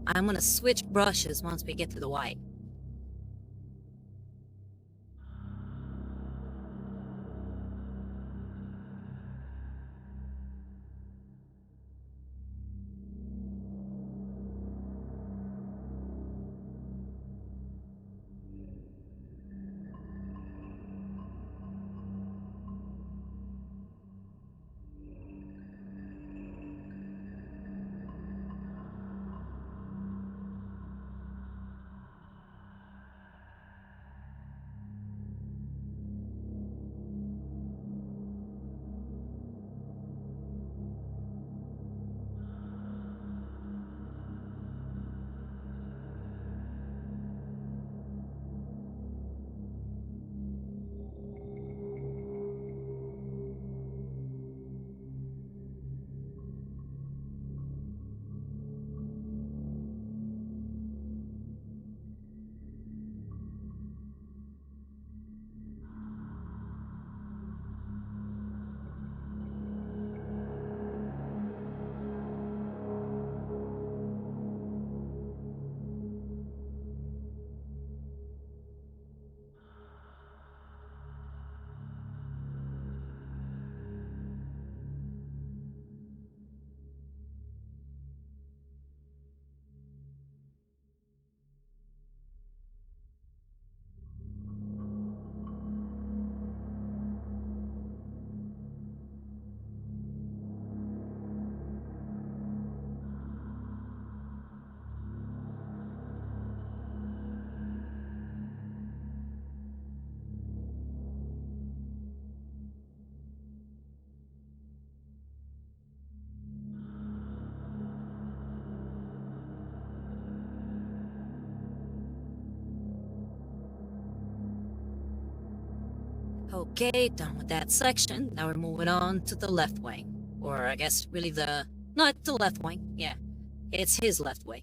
I'm gonna switch brushes once we get to the white. Okay, done with that section. Now we're moving on to the left wing. Or I guess really not the left wing. Yeah, it's his left wing.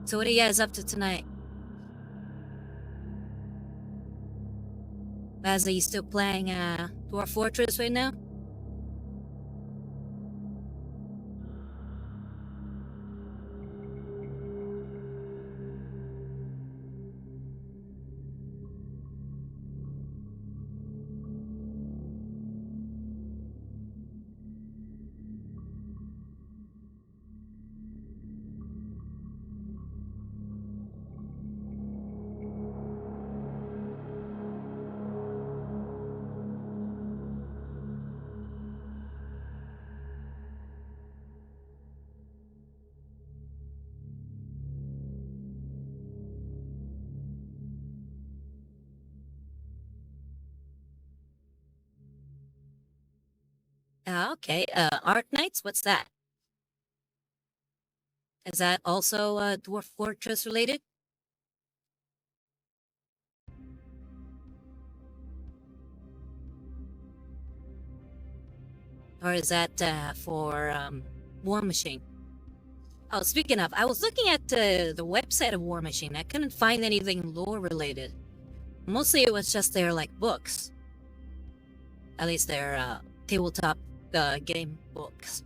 So what are you guys up to tonight? Baz, are you still playing Dwarf Fortress right now? Okay. Arc Knights, what's that? Is that also Dwarf Fortress related? Or is that for Warmachine? Oh, speaking of, I was looking at the website of Warmachine. I couldn't find anything lore related. Mostly it was just their like books. At least their tabletop game books.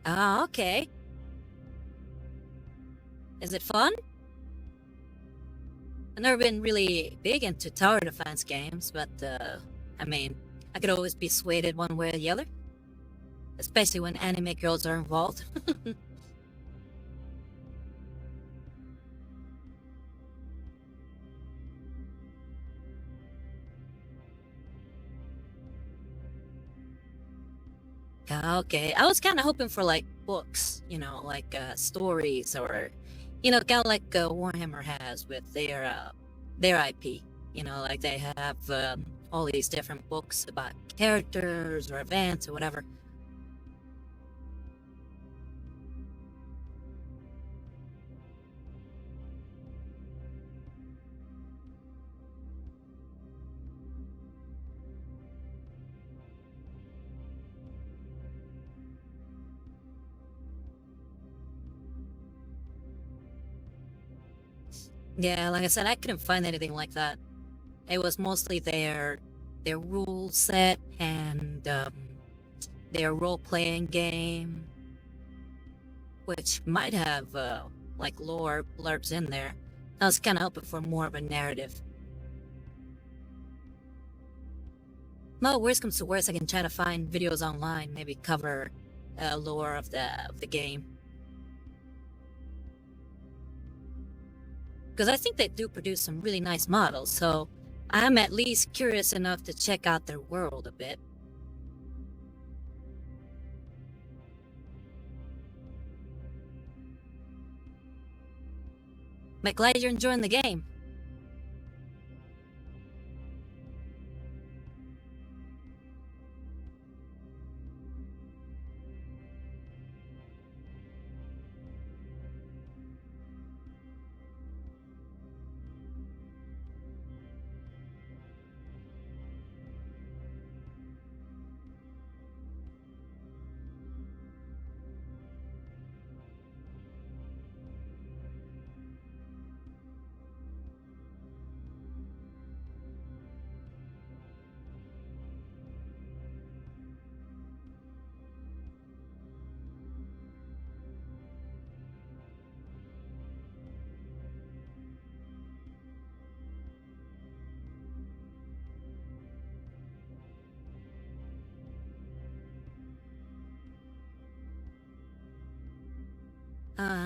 Ah, okay. Is it fun? I've never been really big into tower defense games, but I mean, I could always be swayed one way or the other. Especially when anime girls are involved. Okay, I was kind of hoping for like books, like stories or, kind of like Warhammer has with their IP. Like they have all these different books about characters or events or whatever. Yeah, like I said, I couldn't find anything like that. It was mostly their rule set and their role-playing game, which might have like lore blurbs in there. I was kind of hoping for more of a narrative. No, worst comes to worst, I can try to find videos online, maybe cover lore of the game. Because I think they do produce some really nice models, so I'm at least curious enough to check out their world a bit. But glad you're enjoying the game.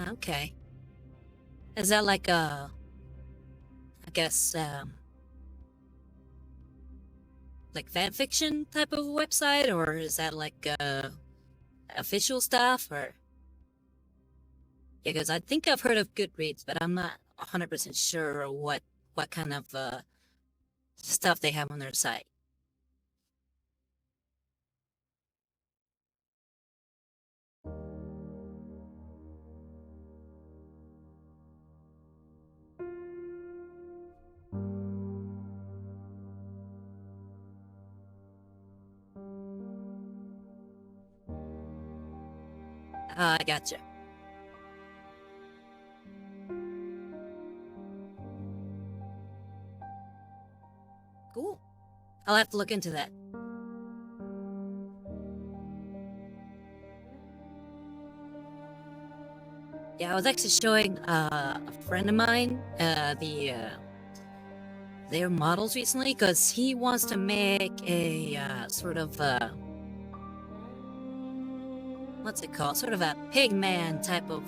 Okay. Is that like a, I guess, like fan fiction type of website, or is that like official stuff, or? Because I think I've heard of Goodreads, but I'm not 100% sure what kind of stuff they have on their site. I gotcha. Cool. I'll have to look into that. Yeah, I was actually showing a friend of mine their models recently because he wants to make a sort of what's it called? Sort of a pigman type of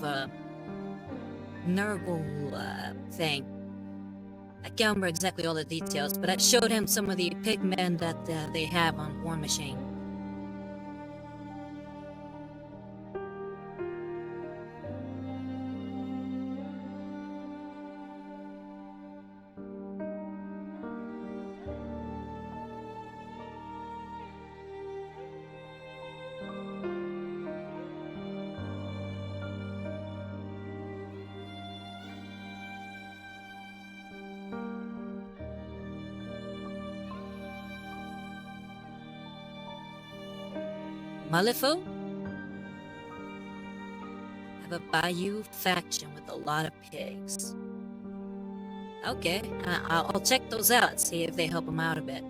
Nurgle thing. I can't remember exactly all the details, but I showed him some of the pigmen that they have on Warmachine. Malifaux? Have a bayou faction with a lot of pigs. Okay, I'll check those out, see if they help them out a bit.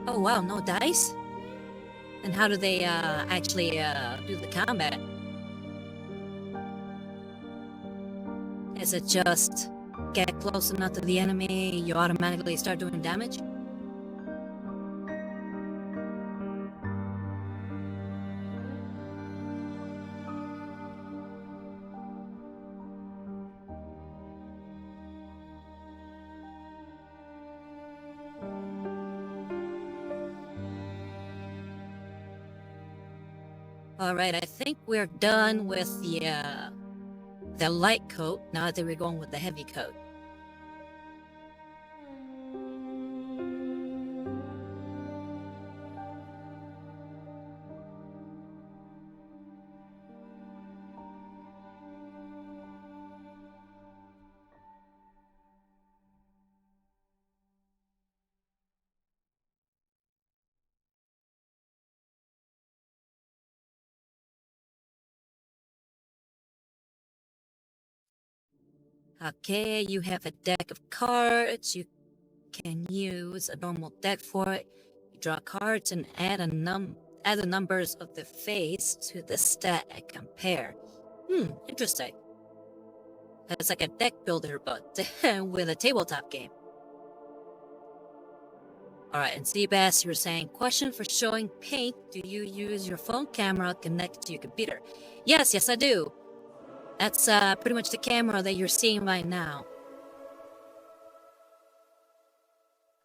Oh wow, no dice? And how do they actually do the combat? Is it just get close enough to the enemy, you automatically start doing damage? Alright, I think we're done with the light coat. Now that we're going with the heavy coat. Okay, you have a deck of cards. You can use a normal deck for it. You draw cards and add the numbers of the face to the stat and compare. Interesting. It's like a deck builder, but with a tabletop game. Alright, and Seabass, you're saying, question for showing paint. Do you use your phone camera connected to your computer? Yes, I do. That's pretty much the camera that you're seeing right now.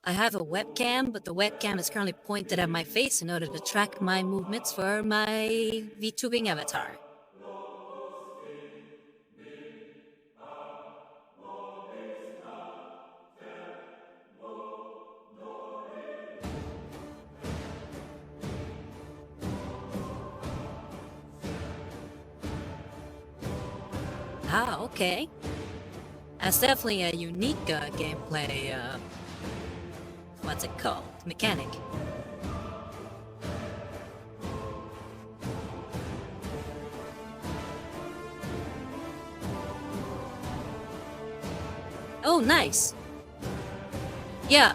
I have a webcam, but the webcam is currently pointed at my face in order to track my movements for my VTubing avatar. Ah, okay. That's definitely a unique gameplay, what's it called? Mechanic. Oh, nice. Yeah,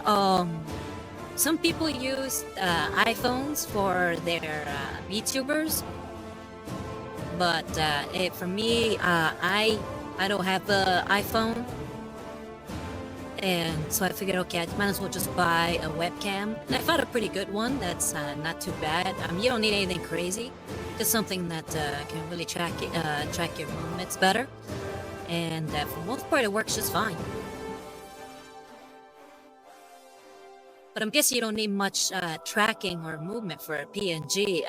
some people use iPhones for their VTubers, but for me, I don't have the iPhone, and so I figured, okay, I might as well just buy a webcam. And I found a pretty good one that's not too bad. You don't need anything crazy, just something that can really track your movements better, and for the most part, it works just fine. But I'm guessing you don't need much tracking or movement for a PNG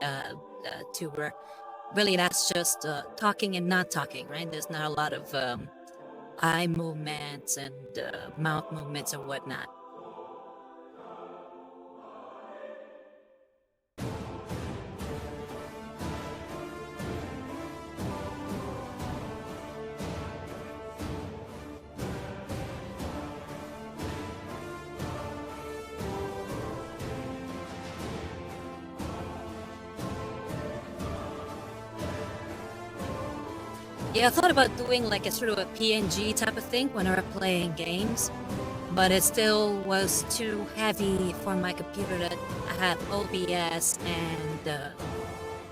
tuber. Really, that's just talking and not talking, right? There's not a lot of eye movements and mouth movements and whatnot. Yeah, I thought about doing like a sort of a PNG type of thing whenever playing games, but it still was too heavy for my computer that I had OBS and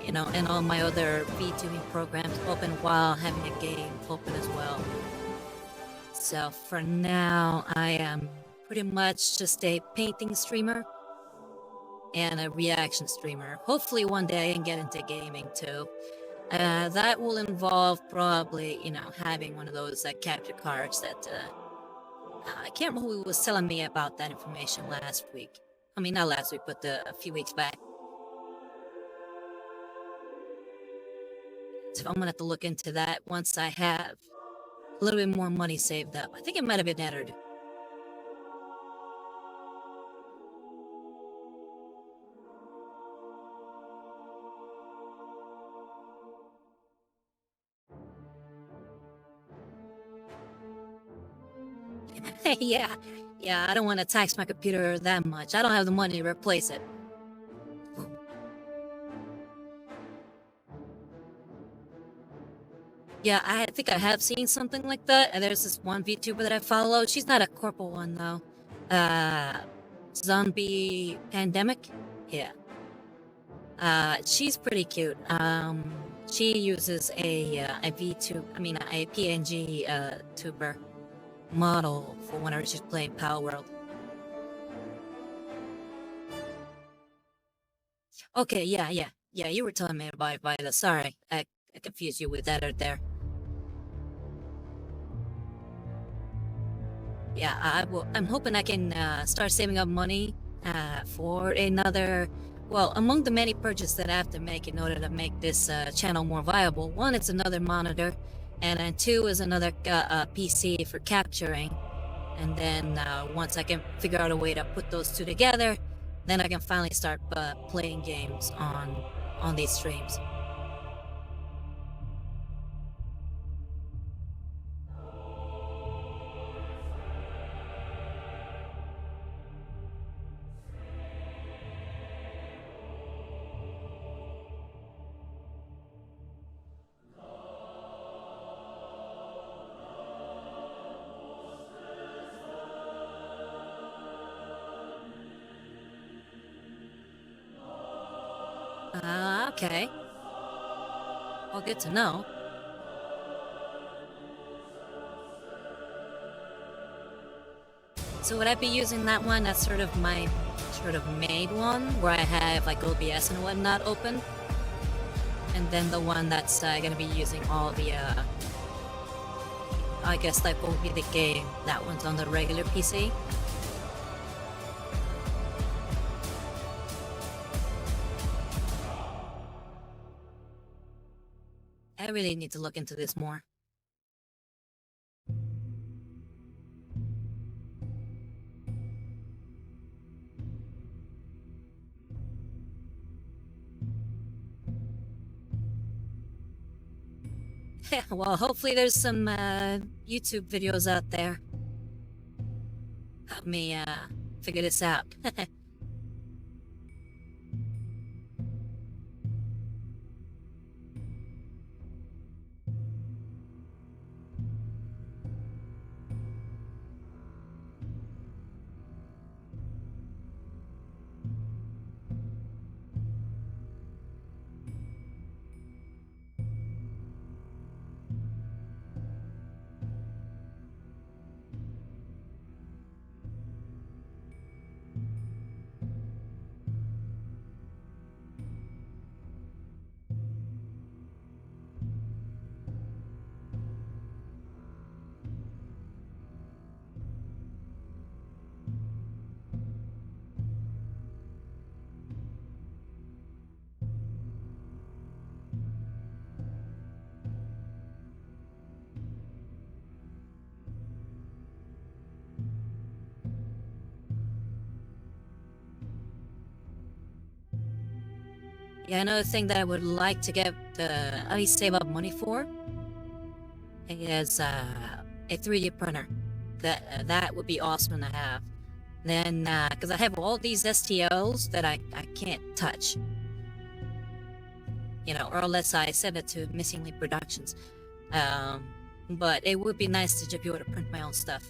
and all my other VTubing programs open while having a game open as well. So for now, I am pretty much just a painting streamer and a reaction streamer. Hopefully one day I can get into gaming too. That will involve probably, having one of those capture cards that, I can't remember who was telling me about that information last week. I mean, not last week, but a few weeks back. So I'm gonna have to look into that once I have a little bit more money saved up. I think it might have been entered. yeah, I don't want to tax my computer that much. I don't have the money to replace it. Yeah, I think I have seen something like that. And there's this one VTuber that I follow. She's not a corporal one though. Zombie Pandemic. Yeah. She's pretty cute. She uses a PNG tuber model for whenever she's playing Power World. Okay, yeah, you were telling me about Violet. Sorry, I confused you with that out there. Yeah, I'm hoping I can start saving up money for another. Well, among the many purchases that I have to make in order to make this channel more viable, one, it's another monitor, and then two is another PC for capturing. And then once I can figure out a way to put those two together, then I can finally start playing games on these streams. Okay. Well, good to know. So would I be using that one as sort of my made one, where I have like OBS and whatnot open? And then the one that's gonna be using all the, I guess that will be the game. That one's on the regular PC. I really need to look into this more. Well, hopefully there's some YouTube videos out there. Help me figure this out. Yeah, another thing that I would like to get at least save up money for is a 3D printer. That would be awesome to have. Then, because I have all these STLs that I can't touch, or unless I send it to Missing Link Productions. But it would be nice to just be able to print my own stuff.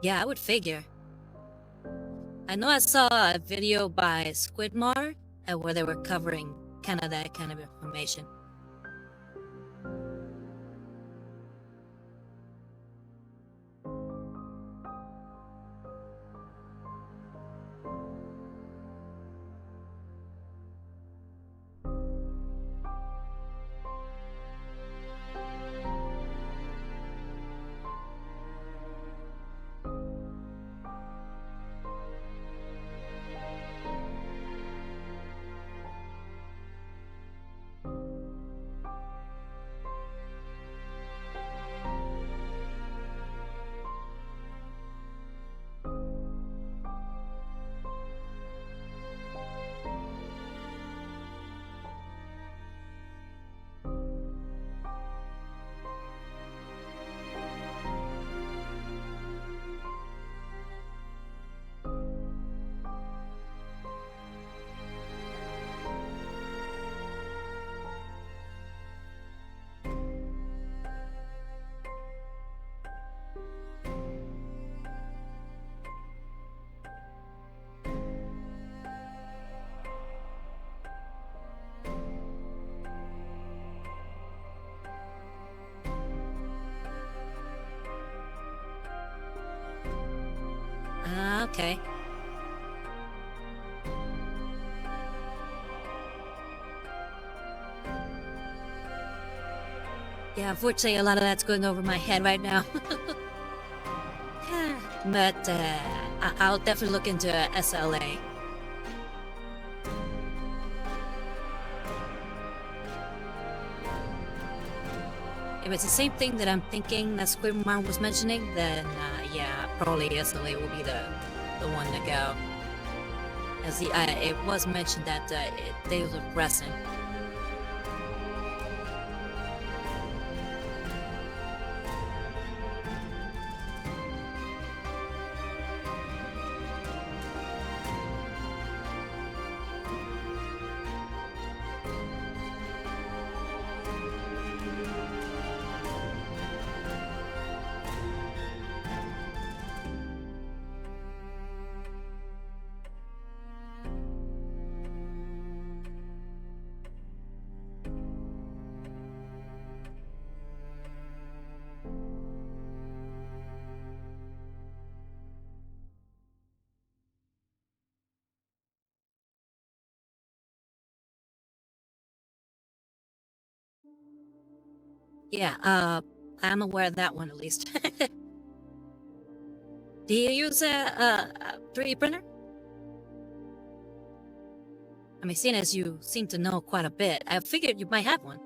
Yeah, I would figure. I know I saw a video by Squidmar where they were covering kind of that kind of information. Okay. Yeah, unfortunately, a lot of that's going over my head right now. But I'll definitely look into SLA. If it's the same thing that I'm thinking that Squidmar was mentioning, then yeah, probably SLA will be the one to go. As it was mentioned that they were progressing. Yeah, I'm aware of that one at least. Do you use a 3D printer? I mean, seeing as you seem to know quite a bit, I figured you might have one.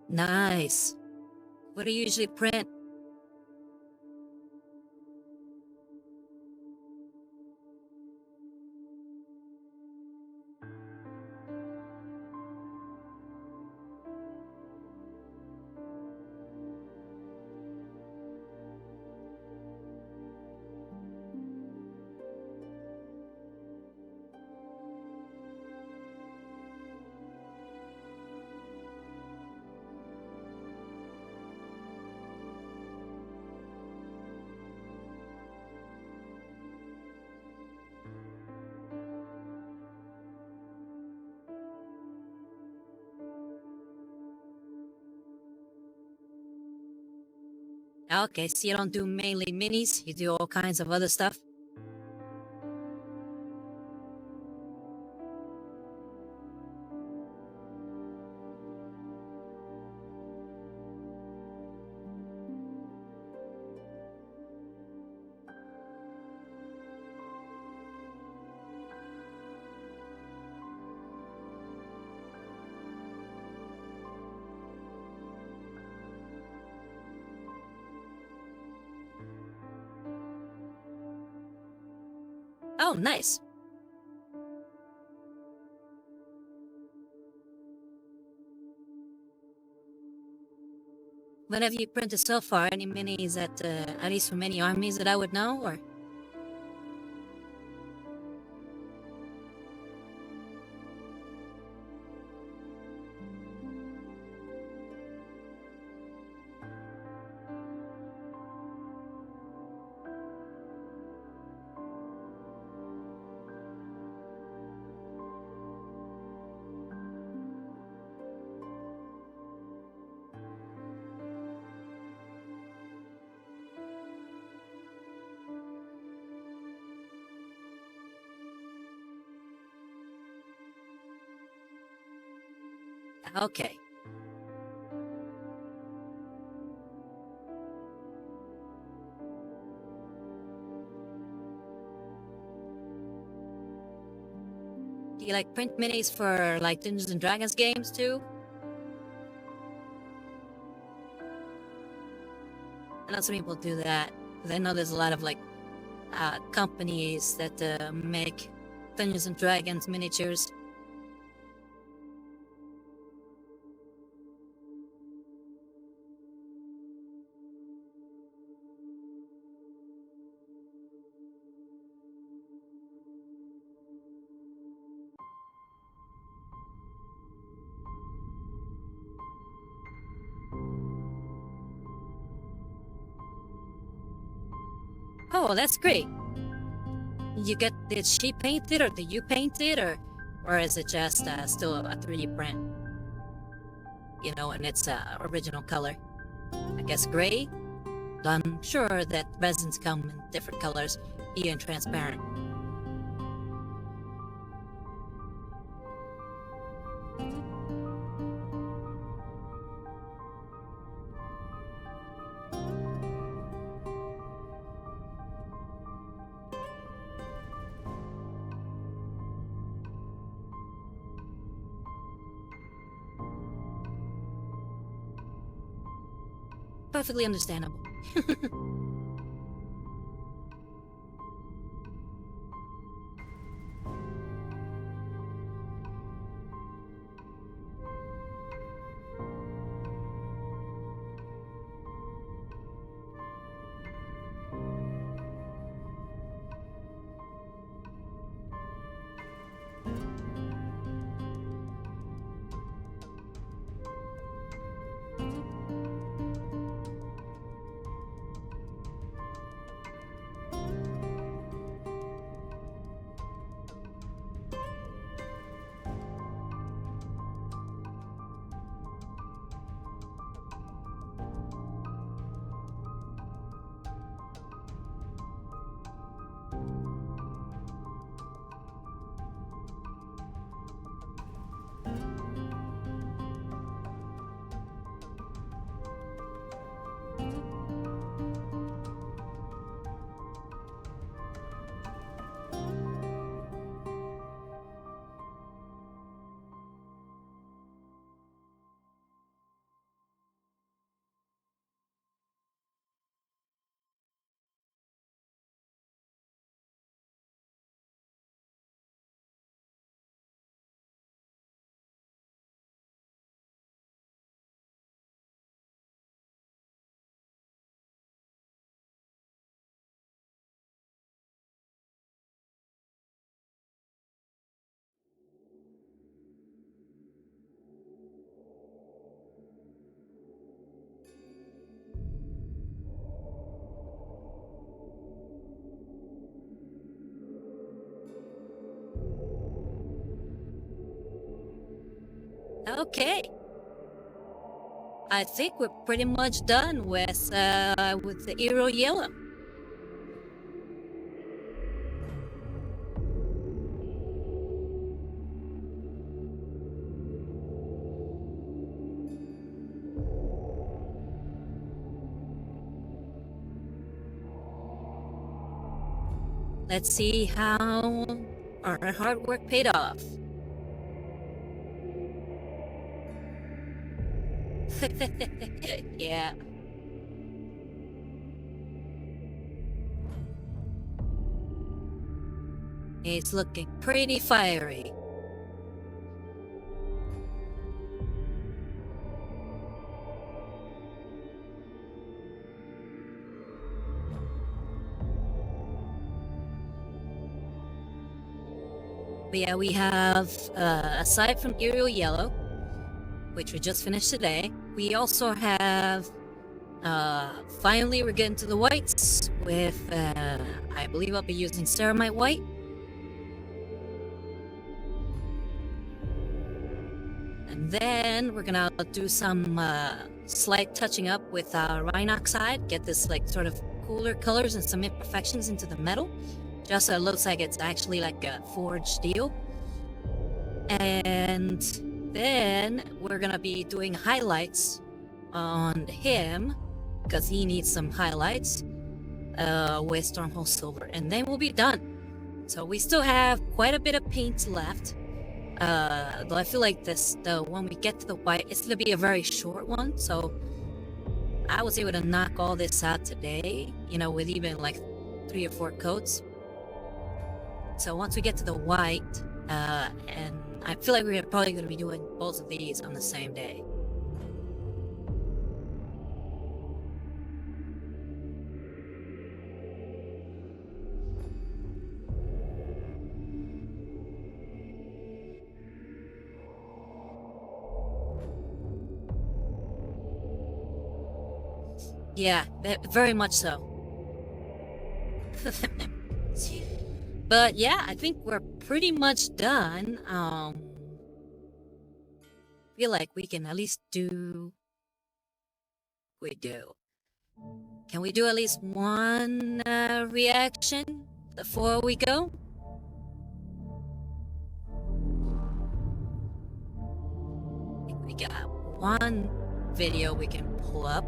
Nice. What do you usually print? Okay, so you don't do mainly minis, you do all kinds of other stuff? Oh, nice. What have you printed so far? Any minis that, at least from any armies that I would know, or? Okay. Do you like print minis for like Dungeons and Dragons games too? I know some people do that. 'Cause I know there's a lot of like companies that make Dungeons and Dragons miniatures. Oh, that's great. did she paint it or did you paint it or is it just still a 3D print? You know, and its original color. I guess gray. I'm sure that resins come in different colors, even transparent. Perfectly understandable. Okay. I think we're pretty much done with the Yriel Yellow. Let's see how our hard work paid off. Yeah. It's looking pretty fiery. But yeah, we have, aside from Yriel Yellow, which we just finished today, we also have, finally we're getting to the whites with, I believe I'll be using Ceramite White. And then we're gonna do some slight touching up with Rhinoxide, get this like sort of cooler colors and some imperfections into the metal, just so it looks like it's actually like a forged steel. And then we're gonna be doing highlights on him, because he needs some highlights with Stormhold Silver, and then we'll be done. So we still have quite a bit of paint left. Though I feel like when we get to the white, it's gonna be a very short one, so I was able to knock all this out today, you know, with even like 3 or 4 coats. So once we get to the white, and I feel like we're probably gonna be doing both of these on the same day. Yeah, very much so. But yeah, I think we're pretty much done. Feel like we can at least do. Can we do at least one reaction before we go? I think we got one video we can pull up.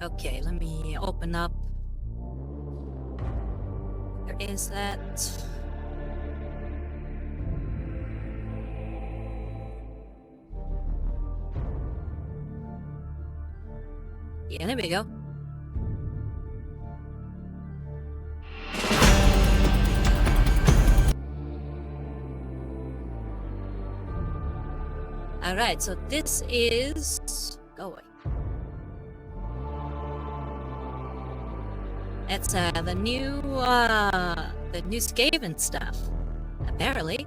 Okay, let me open up. Where is that? Yeah, there we go. Alright, so this is... Go away. It's the new Skaven stuff, apparently.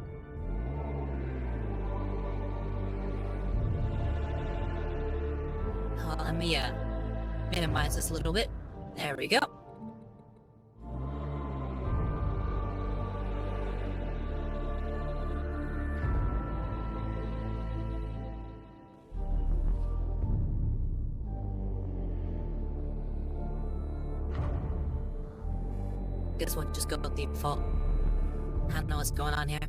Oh, let me minimize this a little bit. There we go. This one just go default. I don't know what's going on here.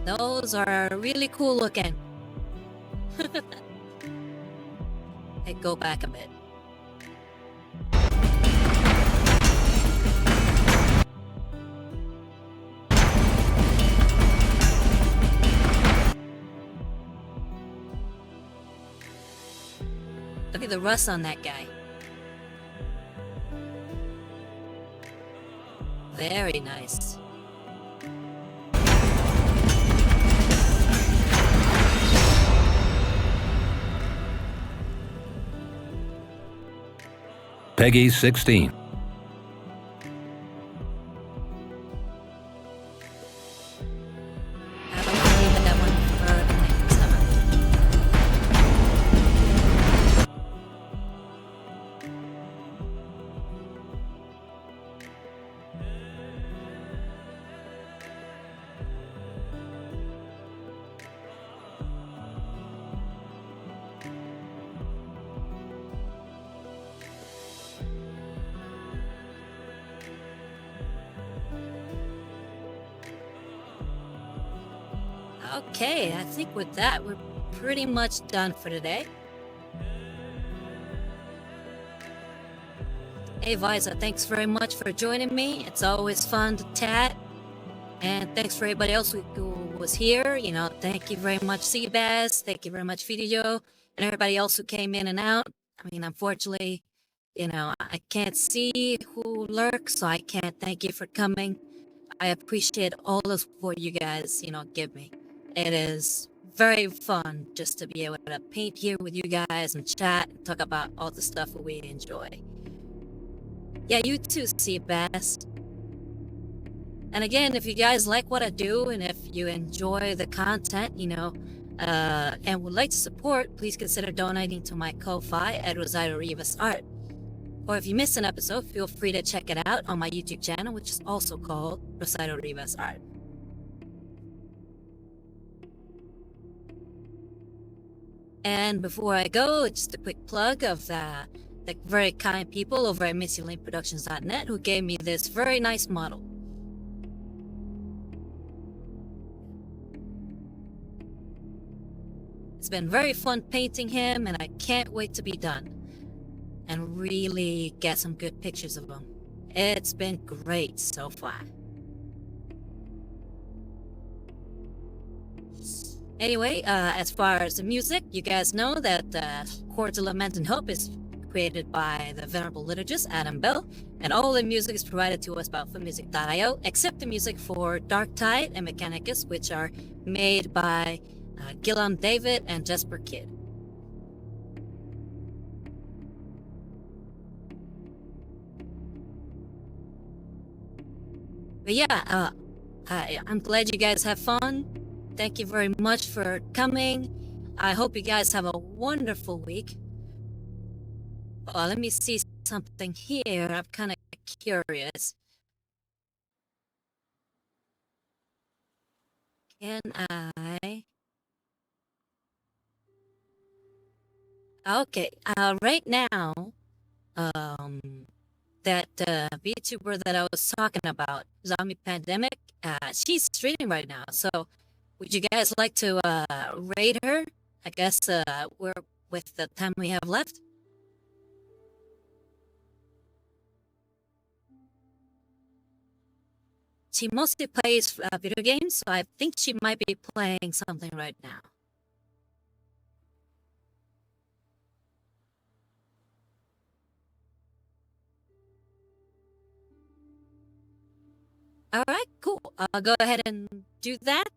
Those are really cool looking. Hey, go back a bit. Look at the rust on that guy. Very nice. Peggy 16. I don't believe that one for next summer. Okay, I think with that, we're pretty much done for today. Hey Visa, thanks very much for joining me. It's always fun to chat. And thanks for everybody else who was here. You know, thank you very much, Seabass. Thank you very much, Video, and everybody else who came in and out. I mean, unfortunately, you know, I can't see who lurks, so I can't thank you for coming. I appreciate all the support you guys, you know, give me. It is very fun just to be able to paint here with you guys and chat and talk about all the stuff that we enjoy. Yeah, you too, Seabass. And again, if you guys like what I do and if you enjoy the content, you know, and would like to support, please consider donating to my Ko-Fi at Rosario Rivas Art. Or if you missed an episode, feel free to check it out on my YouTube channel, which is also called Rosario Rivas Art. And before I go, just a quick plug of the very kind people over at MissyLaneProductions.net who gave me this very nice model. It's been very fun painting him, and I can't wait to be done and really get some good pictures of him. It's been great so far. Anyway, as far as the music, you guys know that Chords of Lament and Hope is created by the venerable liturgist Adam Bell, and all the music is provided to us by Music.io, except the music for Darktide and Mechanicus, which are made by Guillaume David and Jesper Kyd. But yeah, I'm glad you guys have fun. Thank you very much for coming. I hope you guys have a wonderful week. Let me see something here. I'm kind of curious. Can I? Okay, right now, that VTuber that I was talking about, Zombie Pandemic, she's streaming right now. So, would you guys like to raid her? I guess we're with the time we have left. She mostly plays video games, so I think she might be playing something right now. All right, cool. I'll go ahead and do that.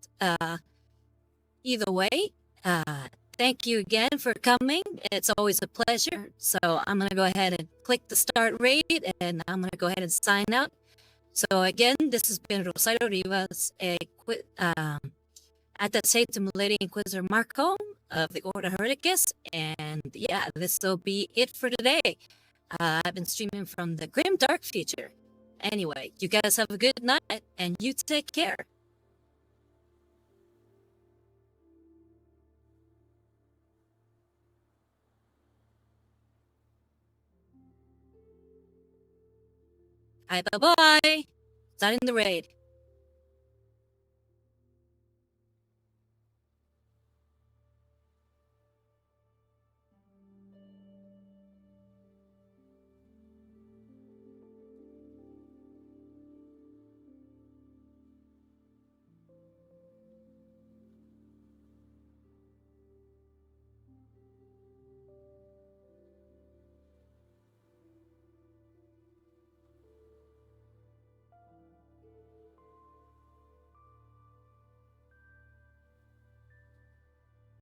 Either way, thank you again for coming. It's always a pleasure. So I'm going to go ahead and click the start raid, and I'm going to go ahead and sign out. So again, this has been Rosario Rivas, at the Satan Lady Inquisitor Marco of the Order Hereticus. And yeah, this will be it for today. I've been streaming from the grim dark future. Anyway, you guys have a good night, and you take care. Bye-bye. Starting the raid.